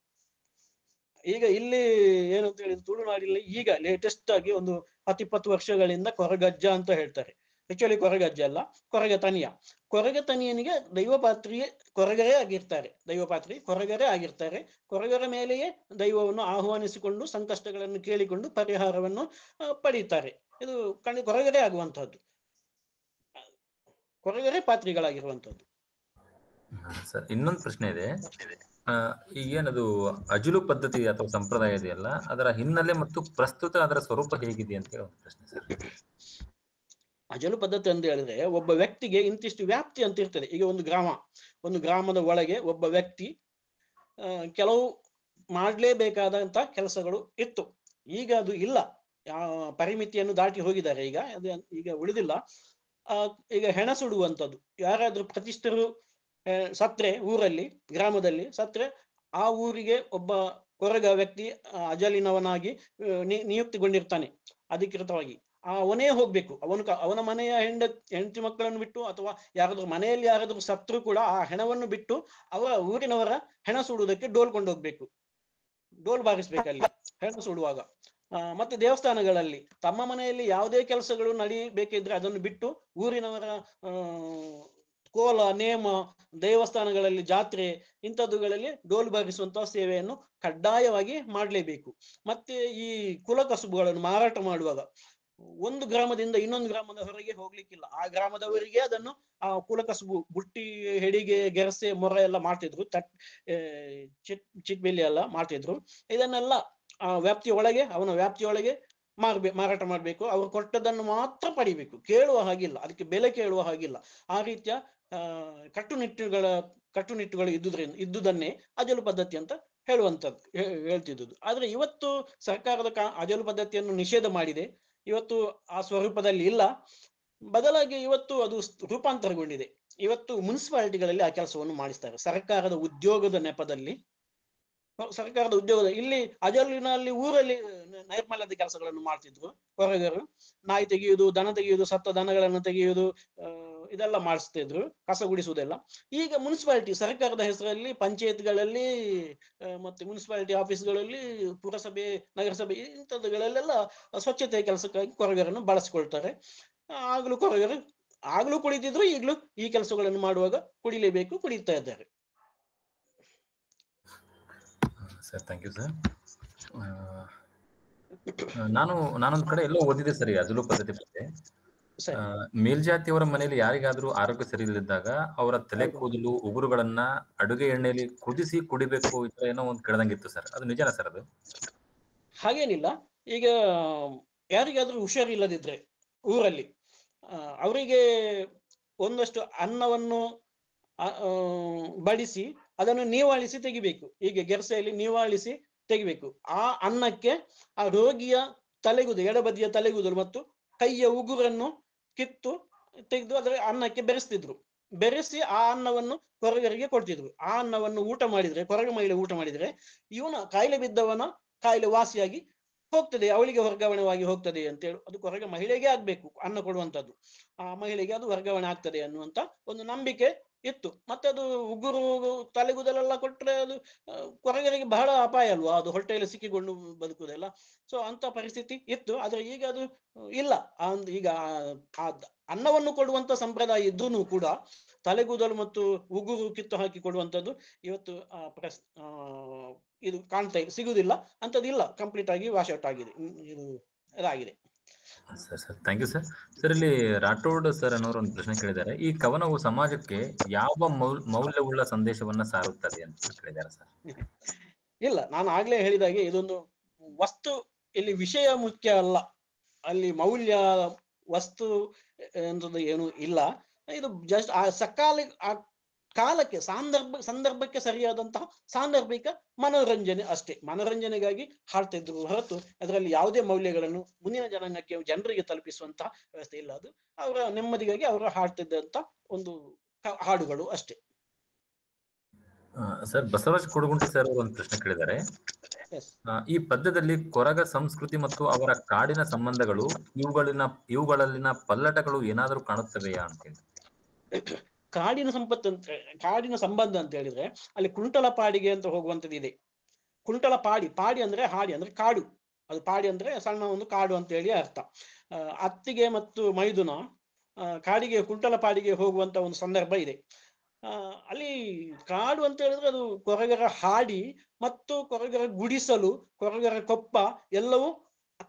ಈಗ ಇಲ್ಲಿ ಏನು ಅಂತ ಹೇಳಿದ್ರೆ, ತುಳುನಾಡಿನಲ್ಲಿ ಈಗ ಲೇಟೆಸ್ಟ್ ಆಗಿ ಒಂದು 10-20 ವರ್ಷಗಳಿಂದ ಕೊರಗಜ್ಜ ಅಂತ ಹೇಳ್ತಾರೆ. ಆಕ್ಚುಲಿ ಕೊರಗಜ್ಜ ಅಲ್ಲ, ಕೊರಗ ತನಿಯ. ಕೊರಗ ತನಿಯನಿಗೆ ದೈವ ಪಾತ್ರಿಯೇ ಕೊರಗರೇ ಆಗಿರ್ತಾರೆ, ದೈವ ಪಾತ್ರಿ ಕೊರಗರೇ ಆಗಿರ್ತಾರೆ. ಕೊರಗರ ಮೇಲೆಯೇ ದೈವವನ್ನು ಆಹ್ವಾನಿಸಿಕೊಂಡು ಸಂಕಷ್ಟಗಳನ್ನು ಕೇಳಿಕೊಂಡು ಪರಿಹಾರವನ್ನು ಪಡೀತಾರೆ. ಇದು ಕೊರಗರೇ ಆಗುವಂತಹದ್ದು, ಕೊರಗರೇ ಪಾತ್ರಿಗಳಾಗಿರುವಂತಹದ್ದು. ಸರ್ ಇನ್ನೊಂದು ಪ್ರಶ್ನೆ ಇದೆ. ಈಗೇನದು ಅಜುಲು ಪದ್ಧತಿ ಅಥವಾ ಸಂಪ್ರದಾಯ ಇದೆಯಲ್ಲ, ಅದರ ಹಿನ್ನೆಲೆ ಮತ್ತು ಪ್ರಸ್ತುತ ಅದರ ಸ್ವರೂಪ ಹೇಗಿದೆ ಅಂತ ಹೇಳಿ ಒಂದು ಪ್ರಶ್ನೆ ಸರ್. ಅಜಲು ಪದ್ಧತಿ ಅಂತ ಹೇಳಿದ್ರೆ, ಒಬ್ಬ ವ್ಯಕ್ತಿಗೆ ಇಂತಿಷ್ಟು ವ್ಯಾಪ್ತಿ ಅಂತ ಇರ್ತದೆ. ಈಗ ಒಂದು ಗ್ರಾಮದ ಒಳಗೆ ಒಬ್ಬ ವ್ಯಕ್ತಿ ಕೆಲವು ಮಾಡಲೇಬೇಕಾದಂತ ಕೆಲಸಗಳು ಇತ್ತು. ಈಗ ಅದು ಇಲ್ಲ, ಪರಿಮಿತಿಯನ್ನು ದಾಟಿ ಹೋಗಿದ್ದಾರೆ. ಈಗ ಉಳಿದಿಲ್ಲ. ಈಗ ಹೆಣ ಸುಡುವಂಥದ್ದು, ಯಾರಾದ್ರೂ ಪ್ರತಿಷ್ಠರು ಸತ್ರೆ, ಊರಲ್ಲಿ ಗ್ರಾಮದಲ್ಲಿ ಸತ್ರೆ, ಆ ಊರಿಗೆ ಒಬ್ಬ ಕೊರಗ ವ್ಯಕ್ತಿ ಅಜಲಿನವನಾಗಿ ನಿಯುಕ್ತಿಗೊಂಡಿರ್ತಾನೆ ಅಧಿಕೃತವಾಗಿ. ಅವನೇ ಹೋಗ್ಬೇಕು. ಅವನ ಮನೆಯ ಹೆಂಡತಿ ಮಕ್ಕಳನ್ನು ಬಿಟ್ಟು, ಅಥವಾ ಯಾರಾದ್ರೂ ಮನೆಯಲ್ಲಿ ಯಾರಾದ್ರೂ ಸತ್ರು ಕೂಡ ಆ ಹೆಣವನ್ನು ಬಿಟ್ಟು ಊರಿನವರ ಹೆಣ ಸುಡುವುದಕ್ಕೆ ಡೋಲ್ ಕೊಂಡೋಗ್ಬೇಕು, ಡೋಲ್ ಬಾರಿಸ್ಬೇಕಲ್ಲಿ ಹೆಣ ಸುಡುವಾಗ. ಮತ್ತೆ ದೇವಸ್ಥಾನಗಳಲ್ಲಿ ತಮ್ಮ ಮನೆಯಲ್ಲಿ ಯಾವುದೇ ಕೆಲಸಗಳು ನಡೀಬೇಕಿದ್ರೆ ಅದನ್ನು ಬಿಟ್ಟು ಊರಿನವರ ಕೋಲ, ನೇಮ, ದೇವಸ್ಥಾನಗಳಲ್ಲಿ ಜಾತ್ರೆ ಇಂಥದ್ದುಗಳಲ್ಲಿ ಡೋಲು ಬಾರಿಸುವಂತಹ ಸೇವೆಯನ್ನು ಕಡ್ಡಾಯವಾಗಿ ಮಾಡಲೇಬೇಕು. ಮತ್ತೆ ಈ ಕುಲ ಕಸುಬುಗಳನ್ನು ಮಾರಾಟ ಮಾಡುವಾಗ ಒಂದು ಗ್ರಾಮದಿಂದ ಇನ್ನೊಂದು ಗ್ರಾಮದ ಹೊರಗೆ ಹೋಗ್ಲಿಕ್ಕಿಲ್ಲ. ಆ ಗ್ರಾಮದವರಿಗೆ ಅದನ್ನು ಆ ಕುಲಕಸುಬು, ಬುಟ್ಟಿ, ಹೆಡಿಗೆ, ಗೆರಸೆ, ಮೊರ ಎಲ್ಲ ಮಾಡ್ತಿದ್ರು, ಚಿಟ್ಬೆಲಿ ಎಲ್ಲ ಮಾಡ್ತಿದ್ರು. ಇದನ್ನೆಲ್ಲ ಅವನ ವ್ಯಾಪ್ತಿಯೊಳಗೆ ಮಾರಾಟ ಮಾಡ್ಬೇಕು. ಅವ್ರು ಕೊಟ್ಟದನ್ನು ಮಾತ್ರ ಪಡಿಬೇಕು, ಕೇಳುವ ಹಾಗಿಲ್ಲ, ಅದಕ್ಕೆ ಬೆಲೆ ಕೇಳುವ ಹಾಗಿಲ್ಲ. ಆ ರೀತಿಯ ಕಟ್ಟುನಿಟ್ಟುಗಳು ಇದ್ದುದನ್ನೇ ಅಜಲು ಪದ್ಧತಿ ಅಂತ ಹೇಳ್ತಿದ್ದುದು. ಆದ್ರೆ ಇವತ್ತು ಸರ್ಕಾರದ ಅಜಲು ಪದ್ಧತಿಯನ್ನು ನಿಷೇಧ ಮಾಡಿದೆ. ಇವತ್ತು ಆ ಸ್ವರೂಪದಲ್ಲಿ ಇಲ್ಲ. ಬದಲಾಗಿ ಇವತ್ತು ಅದು ರೂಪಾಂತರಗೊಂಡಿದೆ. ಇವತ್ತು ಮುನ್ಸಿಪಾಲಿಟಿಗಳಲ್ಲಿ ಆ ಕೆಲಸವನ್ನು ಮಾಡಿಸ್ತಾರೆ. ಸರ್ಕಾರದ ಉದ್ಯೋಗದ ಇಲ್ಲಿ ಅಜಲಿನಲ್ಲಿ ಊರಲ್ಲಿ ನೈರ್ಮಲ್ಯದ ಕೆಲಸಗಳನ್ನು ಮಾಡ್ತಿದ್ರು ಕೊರಗರು. ನಾಯಿ ತೆಗೆಯುವುದು, ದನ ತೆಗೆಯುವುದು, ಸತ್ತ ದನಗಳನ್ನು ತೆಗೆಯುವುದು, ಇದೆಲ್ಲ ಮಾಡಿಸ್ತಿದ್ರು, ಕಸ ಗುಡಿಸುವುದೆಲ್ಲ. ಈಗ ಮುನ್ಸಿಪಾಲಿಟಿ, ಸರ್ಕಾರದ ಹೆಸರಲ್ಲಿ ಪಂಚಾಯತ್ಗಳಲ್ಲಿ ಮತ್ತೆ ಮುನ್ಸಿಪಾಲಿಟಿ ಆಫೀಸ್ಗಳಲ್ಲಿ, ಪುರಸಭೆ, ನಗರಸಭೆ ಇಂಥದ್ದುಗಳಲ್ಲೆಲ್ಲ ಸ್ವಚ್ಛತೆಯ ಕೆಲಸಕ್ಕಾಗಿ ಕೊರಗರನ್ನು ಬಳಸಿಕೊಳ್ತಾರೆ. ಆಗ್ಲೂ ಕುಡಿತಿದ್ರು, ಈಗಲೂ ಈ ಕೆಲಸಗಳನ್ನು ಮಾಡುವಾಗ ಕುಡಿಲೇಬೇಕು, ಕುಡಿತಾ ಇದ್ದಾರೆ. Sir thank you sir. ನಾನೊಂದ್ ಕಡೆ ಎಲ್ಲೋ ಓದಿದೆ ಸರಿ ಅಜಲು ಪದ್ಧತಿ ಬಗ್ಗೆ. ಮೇಲ್ಜಾತಿಯವರ ಮನೆಯಲ್ಲಿ ಯಾರಿಗಾದ್ರೂ ಆರೋಗ್ಯ ಸರಿ ಇಲ್ಲದಿದ್ದಾಗ ಅವರ ತಲೆ ಕೂದಲು, ಉಗುರುಗಳನ್ನ ಅಡುಗೆ ಎಣ್ಣೆಯಲ್ಲಿ ಕುದಿಸಿ ಕುಡಿಬೇಕು, ಈ ತರ ಏನೋ ಒಂದ್ ಕೇಳ್ದಂಗಿತ್ತು ಸರ್. ಅದು ನಿಜನಾ ಸರ್? ಅದು ಹಾಗೇನಿಲ್ಲ. ಈಗ ಯಾರಿಗಾದ್ರೂ ಹುಷಾರಿಲ್ಲದಿದ್ರೆ ಊರಲ್ಲಿ ಅವರಿಗೆ ಒಂದಷ್ಟು ಅನ್ನವನ್ನು ಬಡಿಸಿ ಅದನ್ನು ನೀವಾಳಿಸಿ ತೆಗಿಬೇಕು. ಈಗ ಗೆರಸೆಯಲ್ಲಿ ನೀವಾಳಿಸಿ ತೆಗಿಬೇಕು. ಆ ಅನ್ನಕ್ಕೆ ಆ ರೋಗಿಯ ತಲೆಗೂದಲು, ಎಡಬದಿಯ ತಲೆಗೂದಲು ಮತ್ತು ಕೈಯ ಉಗುರನ್ನು ಕಿತ್ತು ತೆಗೆದು ಅದರ ಅನ್ನಕ್ಕೆ ಬೆರೆಸಿ ಆ ಅನ್ನವನ್ನು ಕೊರಗರಿಗೆ ಕೊಡ್ತಿದ್ರು. ಆ ಅನ್ನವನ್ನು ಕೊರಗ ಮಹಿಳೆ ಊಟ ಮಾಡಿದ್ರೆ ಇವನ ಕಾಯಿಲೆ ಬಿದ್ದವನ ಕಾಯಿಲೆ ವಾಸಿಯಾಗಿ ಹೋಗ್ತದೆ, ಅವಳಿಗೆ ವರ್ಗಾವಣೆವಾಗಿ ಹೋಗ್ತದೆ ಅಂತೇಳಿ. ಅದು ಕೊರಗ ಮಹಿಳೆಗೆ ಆಗ್ಬೇಕು ಅನ್ನ ಕೊಡುವಂಥದ್ದು, ಆ ಮಹಿಳೆಗೆ ಅದು ವರ್ಗಾವಣೆ ಆಗ್ತದೆ ಅನ್ನುವಂತ ಒಂದು ನಂಬಿಕೆ ಇತ್ತು. ಮತ್ತೆ ಅದು ಉಗುರು, ತಲೆಗೂದಲೆಲ್ಲ ಕೊಟ್ರೆ ಅದು ಕೊರಗರಿಗೆ ಬಹಳ ಅಪಾಯ ಅಲ್ವಾ, ಅದು ಹೊಟ್ಟೆಯಲ್ಲಿ ಸಿಕ್ಕಿಕೊಂಡು ಬದುಕುವುದೆಲ್ಲ. ಸೊ ಅಂತ ಪರಿಸ್ಥಿತಿ ಇತ್ತು. ಆದ್ರೆ ಈಗ ಅದು ಇಲ್ಲ. ಈಗ ಅನ್ನವನ್ನು ಕೊಡುವಂತ ಸಂಪ್ರದಾಯ ಇದ್ರೂ ಕೂಡ ತಲೆಗೂದಲು ಮತ್ತು ಉಗುರು ಕಿತ್ತು ಹಾಕಿ ಕೊಡುವಂಥದ್ದು ಇವತ್ತು ಇದು ಸಿಗುದಿಲ್ಲ, ಅಂತದಿಲ್ಲ, ಕಂಪ್ಲೀಟ್ ಆಗಿ ವಾಶ್ ಔಟ್ ಆಗಿದೆ. ಇದು ಇದಾಗಿದೆ. Sir thank you sir. Sir ಇಲ್ಲಿ ರಾಠೋಡ್ ಸರ್ ಅನ್ನೋರು ಒಂದು ಪ್ರಶ್ನೆ ಕೇಳಿದ್ದಾರೆ, ಈ ಕವನವು ಸಮಾಜಕ್ಕೆ ಯಾವ ಮೌಲ್ಯವುಳ್ಳ ಸಂದೇಶವನ್ನ ಸಾರುತ್ತದೆ ಅಂತ ಕೇಳಿದ್ದಾರೆ ಸರ್. ಇಲ್ಲ, ನಾನು ಆಗ್ಲೇ ಹೇಳಿದಾಗೆ ಇದೊಂದು ವಸ್ತು, ಇಲ್ಲಿ ವಿಷಯ ಮುಖ್ಯ ಅಲ್ಲ, ಅಲ್ಲಿ ಮೌಲ್ಯ ವಸ್ತು ಎಂತದ್ದು ಏನು ಇಲ್ಲ. ಇದು ಜಸ್ಟ್ ಆ ಕಾಲಕ್ಕೆ ಸಂದರ್ಭಕ್ಕೆ ಸರಿಯಾದಂತಹ ಸಾಂದರ್ಭಿಕ ಮನೋರಂಜನೆ ಅಷ್ಟೇ. ಮನೋರಂಜನೆಗಾಗಿ ಹಾಡ್ತಿದ್ರು ಹೊರತು ಅದರಲ್ಲಿ ಯಾವುದೇ ಮೌಲ್ಯಗಳನ್ನು ಮುಂದಿನ ಜನಾಂಗಕ್ಕೆ ಜನರಿಗೆ ತಲುಪಿಸುವಂತಹ ವ್ಯವಸ್ಥೆ ಇಲ್ಲ. ಅದು ಅವರ ನೆಮ್ಮದಿಗಾಗಿ ಅವರು ಹಾಡ್ತಿದ್ದಂತ ಒಂದು ಹಾಡುಗಳು ಅಷ್ಟೇ. ಸರ್ ಬಸವರಾಜ್ ಕೊಡಗುಂಟಿ ಸರ್ ಅವರು ಒಂದು ಪ್ರಶ್ನೆ ಕೇಳಿದ್ದಾರೆ, ಈ ಪದ್ಯದಲ್ಲಿ ಕೊರಗ ಸಂಸ್ಕೃತಿ ಮತ್ತು ಅವರ ಕಾಡಿನ ಸಂಬಂಧಗಳು ಇವುಗಳಲ್ಲಿನ ಪಲ್ಲಟಗಳು ಏನಾದರೂ ಕಾಣುತ್ತವೆಯಾ ಅಂತ ಹೇಳಿ. ಕಾಡಿನ ಸಂಬಂಧ ಅಂತ ಹೇಳಿದ್ರೆ ಅಲ್ಲಿ ಕುಂಟಲ ಪಾಡಿಗೆ ಅಂತ ಹೋಗುವಂತದ್ದು ಇದೆ. ಕುಂಟಲ ಪಾಡಿ ಅಂದ್ರೆ ಹಾಡಿ ಅಂದ್ರೆ ಕಾಡು, ಅದು ಪಾಡಿ ಅಂದ್ರೆ ಸಣ್ಣ ಒಂದು ಕಾಡು ಅಂತ ಹೇಳಿ ಅರ್ಥ. ಅತ್ತಿಗೆ ಮತ್ತು ಮೈದುನ ಕಾಡಿಗೆ ಕುಂಟಲ ಪಾಡಿಗೆ ಹೋಗುವಂತ ಒಂದು ಸಂದರ್ಭ ಇದೆ. ಅಲ್ಲಿ ಕಾಡು ಅಂತ ಹೇಳಿದ್ರೆ ಅದು ಕೊರಗರ ಹಾಡಿ ಮತ್ತು ಕೊರಗರ ಗುಡಿಸಲು, ಕೊರಗರ ಕೊಪ್ಪ ಎಲ್ಲವೂ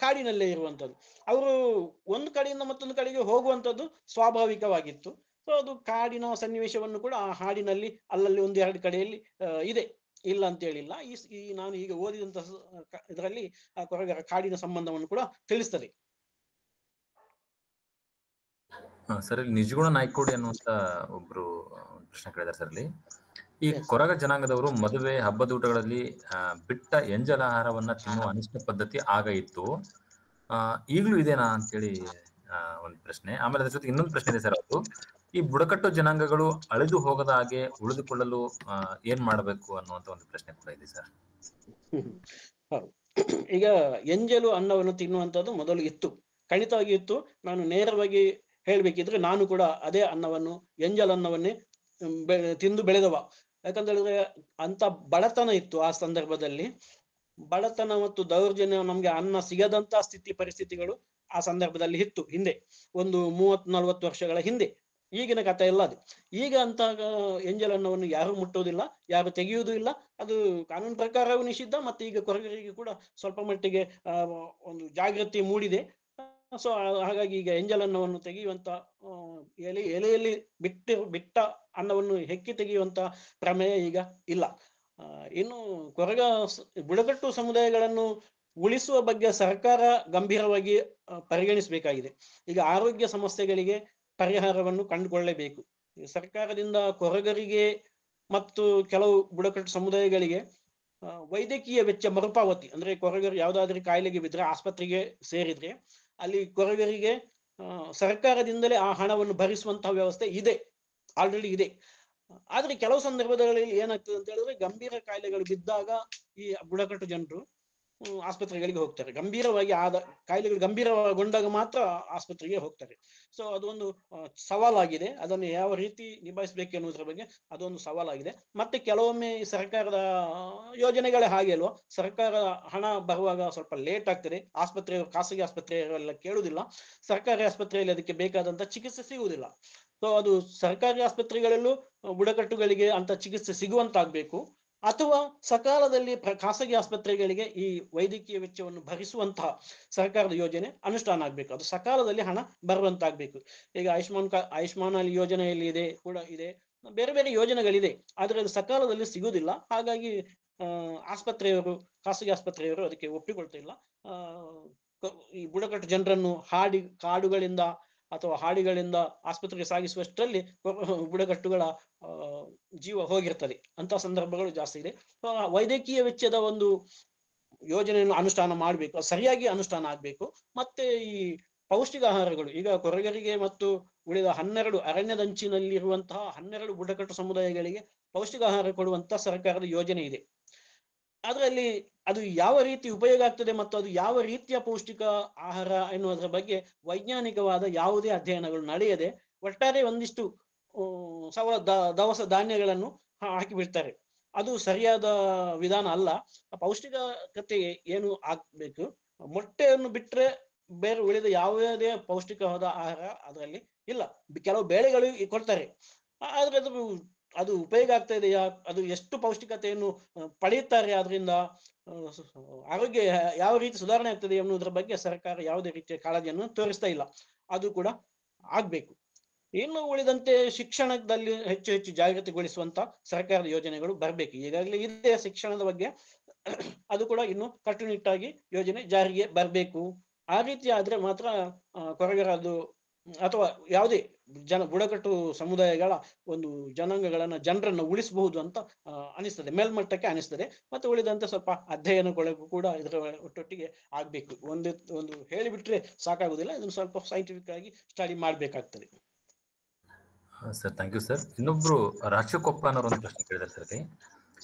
ಕಾಡಿನಲ್ಲೇ ಇರುವಂಥದ್ದು. ಅವರು ಒಂದು ಕಡೆಯಿಂದ ಮತ್ತೊಂದು ಕಡೆಗೆ ಹೋಗುವಂಥದ್ದು ಸ್ವಾಭಾವಿಕವಾಗಿತ್ತು. ಸೊ ಅದು ಕಾಡಿನ ಸನ್ನಿವೇಶವನ್ನು ಕೂಡ ಆ ಹಾಡಿನಲ್ಲಿ ಅಲ್ಲಲ್ಲಿ ಒಂದೆರಡು ಕಡೆಯಲ್ಲಿ ಇದೆ, ಇಲ್ಲ ಅಂತ ಹೇಳಿಲ್ಲ. ಈ ನಾನು ಈಗ ಓದಿದಂತ ಇದರಲ್ಲಿ ಆ ಕೊರಗರ ಕಾಡಿನ ಸಂಬಂಧವನ್ನು ಕೂಡ ತಿಳಿಸ್ತದೆ. ಸರ್ ಇಲ್ಲಿ ನಿಜಗುಣ ನಾಯ್ಕೋಡಿ ಅನ್ನುವಂತ ಒಬ್ರು ಪ್ರಶ್ನೆ ಕೇಳಿದ್ದಾರೆ ಸರ್. ಇಲ್ಲಿ ಈ ಕೊರಗ ಜನಾಂಗದವರು ಮದುವೆ ಹಬ್ಬದೂಟಗಳಲ್ಲಿ ಬಿಟ್ಟ ಎಂಜಲ ಆಹಾರವನ್ನ ತಿನ್ನುವ ಅನಿಷ್ಟ ಪದ್ಧತಿ ಆಗ ಇತ್ತು, ಈಗಲೂ ಇದೇನಾ ಅಂತೇಳಿ ಒಂದು ಪ್ರಶ್ನೆ. ಆಮೇಲೆ ಅದ್ರ ಜೊತೆ ಇನ್ನೊಂದು ಪ್ರಶ್ನೆ ಇದೆ ಸರ್, ಅದು ಈ ಬುಡಕಟ್ಟು ಜನಾಂಗಗಳು ಅಳಿದು ಹೋಗದ ಹಾಗೆ ಉಳಿದುಕೊಳ್ಳಲು ಏನ್ ಮಾಡಬೇಕು ಅನ್ನುವಂತ ಒಂದು ಪ್ರಶ್ನೆ ಕೂಡ ಇದೆ ಸರ್. ಈಗ ಎಂಜಲು ಅನ್ನವನ್ನು ತಿನ್ನುವಂಥದ್ದು ಮೊದಲು ಇತ್ತು, ಖಂಡಿತವಾಗಿ ಇತ್ತು. ನಾನು ನೇರವಾಗಿ ಹೇಳ್ಬೇಕಿದ್ರೆ ನಾನು ಕೂಡ ಅದೇ ಅನ್ನವನ್ನು, ಎಂಜಲ್ ಅನ್ನವನ್ನೇ ತಿಂದು ಬೆಳೆದವ. ಯಾಕಂತ ಹೇಳಿದ್ರೆ ಅಂತ ಬಡತನ ಇತ್ತು ಆ ಸಂದರ್ಭದಲ್ಲಿ. ಬಡತನ ಮತ್ತು ದೌರ್ಜನ್ಯ, ನಮ್ಗೆ ಅನ್ನ ಸಿಗದಂತ ಪರಿಸ್ಥಿತಿಗಳು ಆ ಸಂದರ್ಭದಲ್ಲಿ ಇತ್ತು ಹಿಂದೆ, ಒಂದು 30-40 ವರ್ಷಗಳ ಹಿಂದೆ. ಈಗಿನ ಕಥೆ ಎಲ್ಲ ಅದು. ಈಗ ಅಂತ ಎಂಜಲ್ ಅನ್ನವನ್ನು ಯಾರು ಮುಟ್ಟುವುದಿಲ್ಲ, ಯಾರು ತೆಗೆಯುವುದೂ ಇಲ್ಲ. ಅದು ಕಾನೂನು ಪ್ರಕಾರವೂ ನಿಷಿದ್ಧ. ಮತ್ತೆ ಈಗ ಕೊರಗರಿಗೆ ಕೂಡ ಸ್ವಲ್ಪ ಮಟ್ಟಿಗೆ ಒಂದು ಜಾಗೃತಿ ಮೂಡಿದೆ. ಸೊ ಹಾಗಾಗಿ ಈಗ ಎಂಜಲ್ ಅನ್ನವನ್ನು ತೆಗೆಯುವಂತ ಎಲೆಯಲ್ಲಿ ಬಿಟ್ಟ ಅನ್ನವನ್ನು ಹೆಕ್ಕಿ ತೆಗೆಯುವಂತ ಪ್ರಮೇಯ ಈಗ ಇಲ್ಲ. ಇನ್ನು ಬುಡಕಟ್ಟು ಸಮುದಾಯಗಳನ್ನು ಉಳಿಸುವ ಬಗ್ಗೆ ಸರ್ಕಾರ ಗಂಭೀರವಾಗಿ ಪರಿಗಣಿಸಬೇಕಾಗಿದೆ. ಈಗ ಆರೋಗ್ಯ ಸಮಸ್ಯೆಗಳಿಗೆ ಪರಿಹಾರವನ್ನು ಕಂಡುಕೊಳ್ಳಲೇಬೇಕು. ಸರ್ಕಾರದಿಂದ ಕೊರಗರಿಗೆ ಮತ್ತು ಕೆಲವು ಬುಡಕಟ್ಟು ಸಮುದಾಯಗಳಿಗೆ ವೈದ್ಯಕೀಯ ವೆಚ್ಚ ಮರುಪಾವತಿ, ಅಂದ್ರೆ ಕೊರಗರು ಯಾವ್ದಾದ್ರೂ ಕಾಯಿಲೆಗೆ ಬಿದ್ರೆ ಆಸ್ಪತ್ರೆಗೆ ಸೇರಿದ್ರೆ ಅಲ್ಲಿ ಕೊರಗರಿಗೆ ಸರ್ಕಾರದಿಂದಲೇ ಆ ಹಣವನ್ನು ಭರಿಸುವಂತಹ ವ್ಯವಸ್ಥೆ ಇದೆ, ಆಲ್ರೆಡಿ ಇದೆ. ಆದ್ರೆ ಕೆಲವು ಸಂದರ್ಭಗಳಲ್ಲಿ ಏನಾಗ್ತದೆ ಅಂತ ಹೇಳಿದ್ರೆ ಗಂಭೀರ ಕಾಯಿಲೆಗಳು ಬಿದ್ದಾಗ ಈ ಬುಡಕಟ್ಟು ಜನರು ಆಸ್ಪತ್ರೆಗಳಿಗೆ ಹೋಗ್ತಾರೆ. ಗಂಭೀರವಾಗಿ ಕಾಯಿಲೆಗಳು ಗಂಭೀರಗೊಂಡಾಗ ಮಾತ್ರ ಆಸ್ಪತ್ರೆಗೆ ಹೋಗ್ತಾರೆ. ಸೊ ಅದೊಂದು ಸವಾಲಾಗಿದೆ. ಅದನ್ನು ಯಾವ ರೀತಿ ನಿಭಾಯಿಸಬೇಕು ಎನ್ನುವುದರ ಬಗ್ಗೆ ಅದೊಂದು ಸವಾಲಾಗಿದೆ. ಮತ್ತೆ ಕೆಲವೊಮ್ಮೆ ಸರ್ಕಾರದ ಯೋಜನೆಗಳೇ ಹಾಗೆ ಅಲ್ವಾ, ಸರ್ಕಾರ ಹಣ ಬರುವಾಗ ಸ್ವಲ್ಪ ಲೇಟ್ ಆಗ್ತದೆ. ಖಾಸಗಿ ಆಸ್ಪತ್ರೆಯಲ್ಲ ಕೇಳುವುದಿಲ್ಲ, ಸರ್ಕಾರಿ ಆಸ್ಪತ್ರೆಯಲ್ಲಿ ಅದಕ್ಕೆ ಬೇಕಾದಂತ ಚಿಕಿತ್ಸೆ ಸಿಗುವುದಿಲ್ಲ. ಸೊ ಅದು ಸರ್ಕಾರಿ ಆಸ್ಪತ್ರೆಗಳಲ್ಲೂ ಬುಡಕಟ್ಟುಗಳಿಗೆ ಅಂತ ಚಿಕಿತ್ಸೆ ಸಿಗುವಂತಾಗ್ಬೇಕು, ಅಥವಾ ಸಕಾಲದಲ್ಲಿ ಖಾಸಗಿ ಆಸ್ಪತ್ರೆಗಳಿಗೆ ಈ ವೈದ್ಯಕೀಯ ವೆಚ್ಚವನ್ನು ಭರಿಸುವಂತಹ ಸರ್ಕಾರದ ಯೋಜನೆ ಅನುಷ್ಠಾನ ಆಗ್ಬೇಕು. ಅದು ಸಕಾಲದಲ್ಲಿ ಹಣ ಬರುವಂತಾಗ್ಬೇಕು. ಈಗ ಆಯುಷ್ಮಾನ್ ಯೋಜನೆಯಲ್ಲಿ ಕೂಡ ಇದೆ, ಬೇರೆ ಬೇರೆ ಯೋಜನೆಗಳಿದೆ. ಆದ್ರೆ ಅದು ಸಕಾಲದಲ್ಲಿ ಸಿಗುವುದಿಲ್ಲ. ಹಾಗಾಗಿ ಖಾಸಗಿ ಆಸ್ಪತ್ರೆಯವರು ಅದಕ್ಕೆ ಒಪ್ಪಿಕೊಳ್ತಾ ಇಲ್ಲ. ಈ ಬುಡಕಟ್ಟು ಜನರನ್ನು ಕಾಡುಗಳಿಂದ ಅಥವಾ ಹಾಡಿಗಳಿಂದ ಆಸ್ಪತ್ರೆಗೆ ಸಾಗಿಸುವಷ್ಟರಲ್ಲಿ ಬುಡಕಟ್ಟುಗಳ ಜೀವ ಹೋಗಿರ್ತದೆ. ಅಂತ ಸಂದರ್ಭಗಳು ಜಾಸ್ತಿ ಇದೆ. ವೈದ್ಯಕೀಯ ವೆಚ್ಚದ ಒಂದು ಯೋಜನೆಯನ್ನು ಅನುಷ್ಠಾನ ಮಾಡಬೇಕು, ಸರಿಯಾಗಿ ಅನುಷ್ಠಾನ ಆಗ್ಬೇಕು. ಮತ್ತೆ ಈ ಪೌಷ್ಟಿಕ ಆಹಾರಗಳು, ಈಗ ಕೊರಗರಿಗೆ ಮತ್ತು ಉಳಿದ 12 ಅರಣ್ಯದಂಚಿನಲ್ಲಿರುವಂತಹ 12 ಬುಡಕಟ್ಟು ಸಮುದಾಯಗಳಿಗೆ ಪೌಷ್ಟಿಕ ಆಹಾರ ಕೊಡುವಂತ ಸರ್ಕಾರದ ಯೋಜನೆ ಇದೆ. ಅದರಲ್ಲಿ ಅದು ಯಾವ ರೀತಿ ಉಪಯೋಗ ಆಗ್ತದೆ ಮತ್ತು ಅದು ಯಾವ ರೀತಿಯ ಪೌಷ್ಟಿಕ ಆಹಾರ ಎನ್ನುವುದರ ಬಗ್ಗೆ ವೈಜ್ಞಾನಿಕವಾದ ಯಾವುದೇ ಅಧ್ಯಯನಗಳು ನಡೆಯದೆ ಒಟ್ಟಾರೆ ಒಂದಿಷ್ಟು ದವಸ ಧಾನ್ಯಗಳನ್ನು ಹಾಕಿ ಬಿಡ್ತಾರೆ. ಅದು ಸರಿಯಾದ ವಿಧಾನ ಅಲ್ಲ. ಪೌಷ್ಟಿಕತೆ ಏನು ಆಗ್ಬೇಕು, ಮೊಟ್ಟೆಯನ್ನು ಬಿಟ್ರೆ ಬೇರೆ ಉಳಿದ ಯಾವುದೇ ಪೌಷ್ಟಿಕವಾದ ಆಹಾರ ಅದರಲ್ಲಿ ಇಲ್ಲ, ಕೆಲವು ಬೇಳೆಗಳು ಕೊಡ್ತಾರೆ, ಆದ್ರೆ ಅದು ಉಪಯೋಗ ಆಗ್ತಾ ಇದೆಯಾ, ಅದು ಎಷ್ಟು ಪೌಷ್ಟಿಕತೆಯನ್ನು ಪಡೆಯುತ್ತಾರೆ, ಅದರಿಂದ ಆರೋಗ್ಯ ಯಾವ ರೀತಿ ಸುಧಾರಣೆ ಆಗ್ತದೆ ಎನ್ನುವುದರ ಬಗ್ಗೆ ಸರ್ಕಾರ ಯಾವುದೇ ರೀತಿಯ ಕಾಳಜಿಯನ್ನು ತೋರಿಸ್ತಾ ಇಲ್ಲ. ಅದು ಕೂಡ ಆಗ್ಬೇಕು. ಇನ್ನು ಉಳಿದಂತೆ ಶಿಕ್ಷಣದಲ್ಲಿ ಹೆಚ್ಚು ಹೆಚ್ಚು ಜಾಗೃತಿಗೊಳಿಸುವಂತ ಸರ್ಕಾರದ ಯೋಜನೆಗಳು ಬರಬೇಕು. ಈಗಾಗಲೇ ಇದೆ ಶಿಕ್ಷಣದ ಬಗ್ಗೆ, ಅದು ಕೂಡ ಇನ್ನು ಕಟ್ಟುನಿಟ್ಟಾಗಿ ಯೋಜನೆ ಜಾರಿಗೆ ಬರಬೇಕು. ಆ ರೀತಿ ಆದ್ರೆ ಮಾತ್ರ ಕೊರಗರ ಅದು ಅಥವಾ ಯಾವುದೇ ಬುಡಕಟ್ಟು ಸಮುದಾಯಗಳ ಒಂದು ಜನರನ್ನು ಉಳಿಸಬಹುದು ಅಂತ ಅನಿಸ್ತದೆ, ಮೇಲ್ಮಟ್ಟಕ್ಕೆ ಅನಿಸ್ತದೆ. ಮತ್ತೆ ಉಳಿದಂತೆ ಸ್ವಲ್ಪ ಅಧ್ಯಯನಗಳಿಗೂ ಕೂಡ ಇದರ ಒಟ್ಟೊಟ್ಟಿಗೆ ಆಗ್ಬೇಕು. ಒಂದು ಹೇಳಿಬಿಟ್ರೆ ಸಾಕಾಗುದಿಲ್ಲ, ಇದನ್ನು ಸ್ವಲ್ಪ ಸೈಂಟಿಫಿಕ್ ಆಗಿ ಸ್ಟಡಿ ಮಾಡ್ಬೇಕಾಗ್ತದೆ. Sir, thank you sir. ಇನ್ನೊಬ್ರು ರಾಶಿಕೊಪ್ಪ ಅನ್ನೋರು ಒಂದು ಪ್ರಶ್ನೆ ಕೇಳಿದ್ದಾರೆ ಸರ್.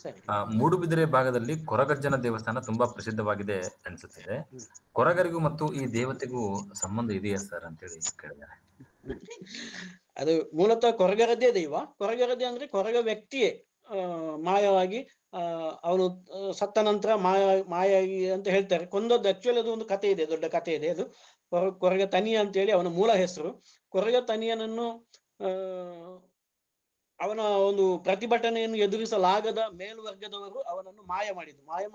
ಸರಿ. ಮೂಡುಬಿದಿರೆ ಭಾಗದಲ್ಲಿ ಕೊರಗಜ್ಜನ ದೇವಸ್ಥಾನ ತುಂಬಾ ಪ್ರಸಿದ್ಧವಾಗಿದೆ ಅನ್ಸುತ್ತದೆ. ಕೊರಗರಿಗೂ ಮತ್ತು ಈ ದೇವತೆಗೂ ಸಂಬಂಧ ಇದೆಯಾ ಸರ್ ಅಂತೇಳಿ ಕೇಳಿದ್ದಾರೆ. ಅದು ಮೂಲತಃ ಕೊರಗರದ್ದೇ ದೈವ. ಕೊರಗರದ್ದೇ ಅಂದ್ರೆ ಕೊರಗ ವ್ಯಕ್ತಿಯೇ ಮಾಯವಾಗಿ ಅವನು ಸತ್ತ ನಂತರ ಮಾಯಾಗಿ ಅಂತ ಹೇಳ್ತಾರೆ. ಕೊಂದದ್ದು ಆಕ್ಚುಲಿ ಅದು ಒಂದು ಕಥೆ ಇದೆ, ದೊಡ್ಡ ಕಥೆ ಇದೆ. ಅದು ಕೊರಗ ತನಿಯ ಅಂತೇಳಿ ಅವನ ಮೂಲ ಹೆಸರು. ಕೊರಗ ತನಿಯನನ್ನು ಅವನ ಒಂದು ಪ್ರತಿಭಟನೆಯನ್ನು ಎದುರಿಸಲಾಗದ ಮೇಲ್ವರ್ಗದವರು ಅವನನ್ನು ಮಾಯ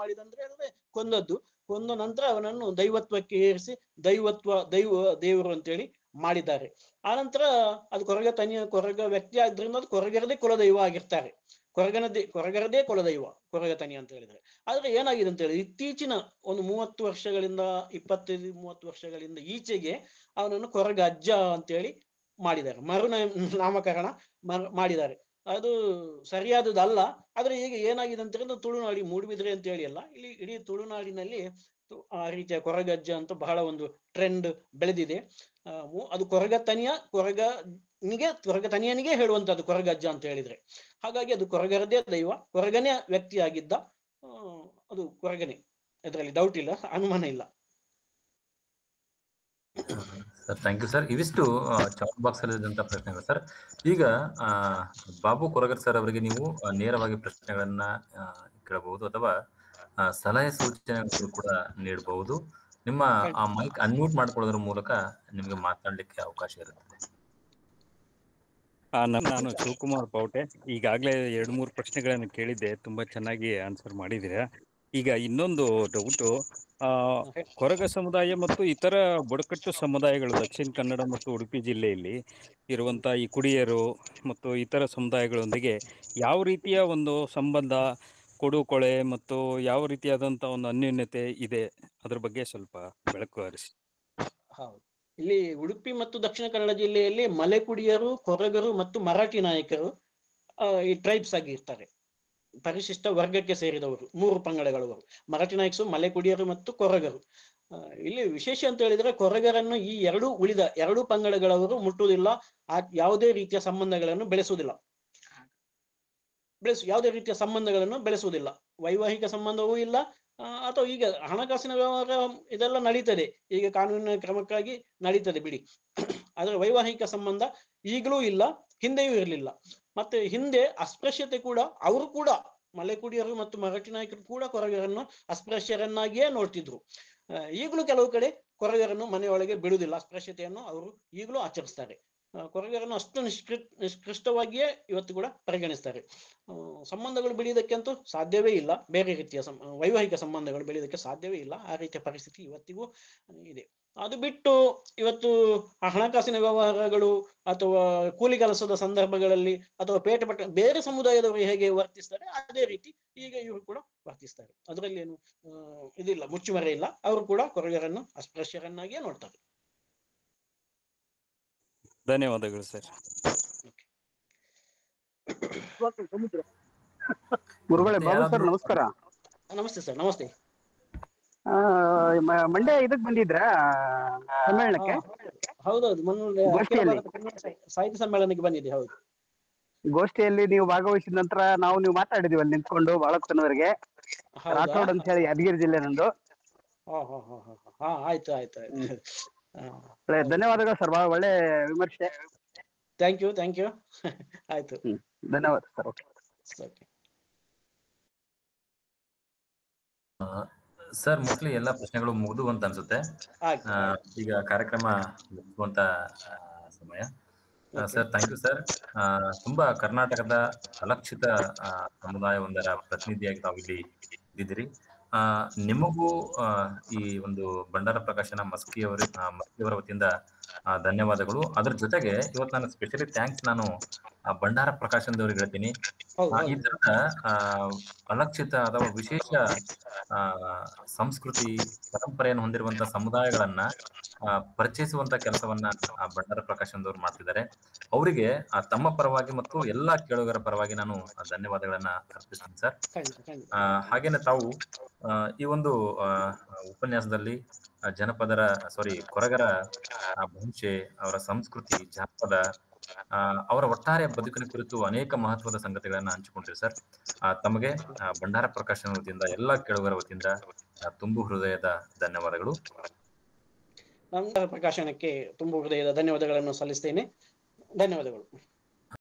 ಮಾಡಿದಂದ್ರೆ ಕೊಂದದ್ದು. ಕೊಂದ ನಂತರ ಅವನನ್ನು ದೈವತ್ವಕ್ಕೆ ಏರಿಸಿ ದೇವರು ಅಂತೇಳಿ ಮಾಡಿದ್ದಾರೆ. ಆನಂತರ ಅದು ಕೊರಗ ವ್ಯಕ್ತಿ ಆದ್ರಿಂದ ಅದು ಕೊರಗರದೇ ಕುಲದೈವ ಆಗಿರ್ತಾರೆ. ಕೊರಗರದೇ ಕುಲದೈವ ಕೊರಗ ತನಿ ಅಂತ ಹೇಳಿದ್ರೆ. ಆದ್ರೆ ಏನಾಗಿದೆ ಅಂತ ಹೇಳಿ, ಇತ್ತೀಚಿನ ಒಂದು 25-30 ವರ್ಷಗಳಿಂದ ಈಚೆಗೆ ಅವನನ್ನು ಕೊರಗ ಅಜ್ಜ ಅಂತೇಳಿ ಮಾಡಿದ್ದಾರೆ, ನಾಮಕರಣ ಮಾಡಿದ್ದಾರೆ. ಅದು ಸರಿಯಾದದಲ್ಲ. ಆದ್ರೆ ಈಗ ಏನಾಗಿದೆ ಅಂತ ಹೇಳಿದ್ರೆ, ತುಳುನಾಡಿ ಮೂಡುಬಿದ್ರೆ ಅಂತ ಹೇಳಿ ಅಲ್ಲ, ಇಲ್ಲಿ ಇಡೀ ತುಳುನಾಡಿನಲ್ಲಿ ಆ ರೀತಿಯ ಕೊರಗಜ್ಜ ಅಂತ ಬಹಳ ಒಂದು ಟ್ರೆಂಡ್ ಬೆಳೆದಿದೆ. ಅದು ಕೊರಗ ತನಿಯನಿಗೆ ಹೇಳುವಂತದ್ದು ಕೊರಗಜ್ಜ ಅಂತ ಹೇಳಿದ್ರೆ. ಹಾಗಾಗಿ ಅದು ಕೊರಗರದೇ ದೈವ, ಕೊರಗನೇ ವ್ಯಕ್ತಿಯಾಗಿದ್ದ, ಅದು ಕೊರಗನೇ, ಅದರಲ್ಲಿ ಡೌಟ್ ಇಲ್ಲ, ಅನುಮಾನ ಇಲ್ಲ. Sir, thank you sir. ಇವಿಷ್ಟು ಚಾಟ್ ಬಾಕ್ಸ್ ಅಲ್ಲಿ ಇದ್ದಂತ ಪ್ರಶ್ನೆಗಳು ಸರ್. ಈಗ ಬಾಬು ಕೊರಗರ್ ಸರ್ ಅವರಿಗೆ ನೀವು ನೇರವಾಗಿ ಪ್ರಶ್ನೆಗಳನ್ನ ಕೇಳಬಹುದು ಅಥವಾ ಸಲಹೆ ಸೂಚನೆಗಳು ಕೂಡ ನೀಡಬಹುದು. ನಿಮ್ಮ ಮೈಕ್ ಅನ್ಮ್ಯೂಟ್ ಮಾಡ್ಕೊಳ್ಳೋದ್ರ ಮೂಲಕ ನಿಮಗೆ ಮಾತನಾಡಲಿಕ್ಕೆ ಅವಕಾಶ ಇರುತ್ತದೆ. ನಾನು ಶಿವಕುಮಾರ್ ಪೌಟೆ. ಈಗಾಗಲೇ 2-3 ಪ್ರಶ್ನೆಗಳನ್ನು ಕೇಳಿದ್ದೆ, ತುಂಬಾ ಚೆನ್ನಾಗಿ ಆನ್ಸರ್ ಮಾಡಿದ್ದೀರಾ. ಈಗ ಇನ್ನೊಂದು ಡೌಟು, ಕೊರಗ ಸಮುದಾಯ ಮತ್ತು ಇತರ ಬುಡಕಟ್ಟು ಸಮುದಾಯಗಳು ದಕ್ಷಿಣ ಕನ್ನಡ ಮತ್ತು ಉಡುಪಿ ಜಿಲ್ಲೆಯಲ್ಲಿ ಇರುವಂಥ ಈ ಕುಡಿಯರು ಮತ್ತು ಇತರ ಸಮುದಾಯಗಳೊಂದಿಗೆ ಯಾವ ರೀತಿಯ ಒಂದು ಸಂಬಂಧ, ಕೊಡುಕೊಳೆ ಮತ್ತು ಯಾವ ರೀತಿಯಾದಂಥ ಒಂದು ಅನ್ಯೋನ್ಯತೆ ಇದೆ, ಅದ್ರ ಬಗ್ಗೆ ಸ್ವಲ್ಪ ಬೆಳಕು ಹರಿಸಿ. ಹೌದು, ಇಲ್ಲಿ ಉಡುಪಿ ಮತ್ತು ದಕ್ಷಿಣ ಕನ್ನಡ ಜಿಲ್ಲೆಯಲ್ಲಿ ಮಲೆಕುಡಿಯರು, ಕೊರಗರು ಮತ್ತು ಮರಾಠಿ ನಾಯಕರು ಈ ಟ್ರೈಬ್ಸ್ ಆಗಿ ಇರ್ತಾರೆ. ಪರಿಶಿಷ್ಟ ವರ್ಗಕ್ಕೆ ಸೇರಿದವರು 3 ಪಂಗಡಗಳವರು: ಮರಾಠಿ ನಾಯಕರು, ಮಲೆಕುಡಿಯರು ಮತ್ತು ಕೊರಗರು. ಇಲ್ಲಿ ವಿಶೇಷ ಅಂತ ಹೇಳಿದ್ರೆ, ಕೊರಗರನ್ನು ಈ ಉಳಿದ 2 ಪಂಗಡಗಳವರು ಮುಟ್ಟುವುದಿಲ್ಲ, ಯಾವುದೇ ರೀತಿಯ ಸಂಬಂಧಗಳನ್ನು ಬೆಳೆಸುವುದಿಲ್ಲ. ವೈವಾಹಿಕ ಸಂಬಂಧವೂ ಇಲ್ಲ, ಅಥವಾ ಈಗ ಹಣಕಾಸಿನ ವ್ಯವಹಾರ ಇದೆಲ್ಲ ನಡೀತದೆ, ಈಗ ಕಾನೂನಿನ ಕ್ರಮಕ್ಕಾಗಿ ನಡೀತದೆ ಬಿಡಿ. ಆದ್ರೆ ವೈವಾಹಿಕ ಸಂಬಂಧ ಈಗಲೂ ಇಲ್ಲ, ಹಿಂದೆಯೂ ಇರಲಿಲ್ಲ. ಮತ್ತೆ ಹಿಂದೆ ಅಸ್ಪೃಶ್ಯತೆ ಕೂಡ, ಅವರು ಕೂಡ ಮಲೆಕುಡಿಯರು ಮತ್ತು ಮರಾಠಿ ನಾಯಕರು ಕೂಡ ಕೊರಗರನ್ನು ಅಸ್ಪೃಶ್ಯರನ್ನಾಗಿಯೇ ನೋಡ್ತಿದ್ರು. ಈಗಲೂ ಕೆಲವು ಕಡೆ ಕೊರಗರನ್ನು ಮನೆಯೊಳಗೆ ಬಿಡುವುದಿಲ್ಲ, ಅಸ್ಪೃಶ್ಯತೆಯನ್ನು ಅವರು ಈಗಲೂ ಆಚರಿಸ್ತಾರೆ. ಕೊರಗರನ್ನು ಅಷ್ಟು ನಿಷ್ಕೃಷ್ಟವಾಗಿಯೇ ಇವತ್ತು ಕೂಡ ಪರಿಗಣಿಸ್ತಾರೆ. ಸಂಬಂಧಗಳು ಬೆಳೆಯುವುದಕ್ಕಂತೂ ಸಾಧ್ಯವೇ ಇಲ್ಲ, ಬೇರೆ ರೀತಿಯ ವೈವಾಹಿಕ ಸಂಬಂಧಗಳು ಬೆಳೆಯುವುದಕ್ಕೆ ಸಾಧ್ಯವೇ ಇಲ್ಲ. ಆ ರೀತಿಯ ಪರಿಸ್ಥಿತಿ ಇವತ್ತಿಗೂ ಇದೆ. ಅದು ಬಿಟ್ಟು ಇವತ್ತು ಹಣಕಾಸಿನ ವ್ಯವಹಾರಗಳು ಅಥವಾ ಕೂಲಿ ಕೆಲಸದ ಸಂದರ್ಭಗಳಲ್ಲಿ ಅಥವಾ ಬೇರೆ ಸಮುದಾಯದವರು ಹೇಗೆ ವರ್ತಿಸ್ತಾರೆ, ಅದೇ ರೀತಿ ಈಗ ಇವರು ಕೂಡ ವರ್ತಿಸ್ತಾರೆ. ಅದರಲ್ಲಿ ಏನು ಇದಿಲ್ಲ, ಮುಚ್ಚುಮರೆ ಇಲ್ಲ. ಅವರು ಕೂಡ ಕೊರಗರನ್ನು ಅಸ್ಪೃಶ್ಯರನ್ನಾಗಿಯೇ ನೋಡ್ತಾರೆ. ಧನ್ಯವಾದಗಳು ಸರ್. ಗುರುಗಳೇ, ಬಾಬು ಸರ್ ನಮಸ್ಕಾರ. ನಮಸ್ತೆ ಸರ್. ನಮಸ್ತೆ. ಮಂಡ್ಯ ಇದಕ್ ಬಂದಿದ್ರಾ ಸಮ್ಮೇಳನಕ್ಕೆ? ಹೌದೌದು, ಸಾಹಿತ್ಯ ಸಮ್ಮೇಳನಕ್ಕೆ ಬಂದಿದೆ. ಹೌದು, ಗೋಷ್ಠಿಯಲ್ಲಿ ನೀವು ಭಾಗವಹಿಸಿದ ನಂತರ ನೀವು ಮಾತಾಡಿದೀವಿ ಅಲ್ಲಿ ನಿಂತ್ಕೊಂಡು ಬಹಳ ಹೊತ್ತಿನವರೆಗೆ. ರಾಠೋಡ್ ಅಂತ ಹೇಳಿ ಯಾದಗಿರಿ ಜಿಲ್ಲೆ ನಂದು. ಆಯ್ತು. ಧನ್ಯವಾದಗಳು ಸರ್, ಬಹಳ ಒಳ್ಳೆ ವಿಮರ್ಶೆ. Thank you. ಆಯ್ತು, ಧನ್ಯವಾದ ಸರ್. ಓಕೆ ಸರ್, ಮೋಸ್ಟ್ಲಿ ಎಲ್ಲ ಪ್ರಶ್ನೆಗಳು ಮುಗಿದು ಅಂತ ಅನ್ಸುತ್ತೆ. ಈಗ ಕಾರ್ಯಕ್ರಮ ಮುಗಿಸುವಂತ ಸಮಯ. Sir thank you sir. ತುಂಬಾ ಕರ್ನಾಟಕದ ಅಲಕ್ಷಿತ ಸಮುದಾಯವೊಂದರ ಪ್ರತಿನಿಧಿಯಾಗಿ ತಾವು ಇಲ್ಲಿ ಇದ್ದೀರಿ. ನಿಮಗೂ ಈ ಒಂದು ಭಂಡಾರ ಪ್ರಕಾಶನ ಮಸ್ಕಿಯವರ ವತಿಯಿಂದ ಧನ್ಯವಾದಗಳು. ಅದ್ರ ಜೊತೆಗೆ ಇವತ್ತು ನಾನು ಸ್ಪೆಷಲಿ ಥ್ಯಾಂಕ್ಸ್ ನಾನು ಭಂಡಾರ ಪ್ರಕಾಶನದವ್ರಿಗೆ ಹೇಳ್ತೀನಿ. ಈ ತರದ ಅಲಕ್ಷಿತ ಅಥವಾ ವಿಶೇಷ ಸಂಸ್ಕೃತಿ ಪರಂಪರೆಯನ್ನು ಹೊಂದಿರುವಂತಹ ಸಮುದಾಯಗಳನ್ನ ಪರಿಚಯಿಸುವಂತ ಕೆಲಸವನ್ನ ಭಂಡಾರ ಪ್ರಕಾಶನದವ್ರು ಮಾಡ್ತಿದ್ದಾರೆ. ಅವರಿಗೆ ತಮ್ಮ ಪರವಾಗಿ ಮತ್ತು ಎಲ್ಲಾ ಕೇಳುಗರ ಪರವಾಗಿ ನಾನು ಧನ್ಯವಾದಗಳನ್ನ ಅರ್ಪಿಸ್ತೀನಿ ಸರ್. ಹಾಗೇನೆ ತಾವು ಈ ಒಂದು ಉಪನ್ಯಾಸದಲ್ಲಿ ಕೊರಗರ ಭಾಷೆ, ಅವರ ಸಂಸ್ಕೃತಿ, ಜಾನಪದ, ಅವರ ಒಟ್ಟಾರೆ ಬದುಕಿನ ಕುರಿತು ಅನೇಕ ಮಹತ್ವದ ಸಂಗತಿಗಳನ್ನ ಹಂಚಿಕೊಂಡಿರಿ ಸರ್. ತಮಗೆ ಭಂಡಾರ ಪ್ರಕಾಶನ ವತಿಯಿಂದ ಎಲ್ಲಾ ಕೇಳುಗರ ವತಿಯಿಂದ ತುಂಬು ಹೃದಯದ ಧನ್ಯವಾದಗಳು. ಭಂಡಾರ ಪ್ರಕಾಶನಕ್ಕೆ ತುಂಬು ಹೃದಯದ ಧನ್ಯವಾದಗಳನ್ನು ಸಲ್ಲಿಸ್ತೇನೆ. ಧನ್ಯವಾದಗಳು.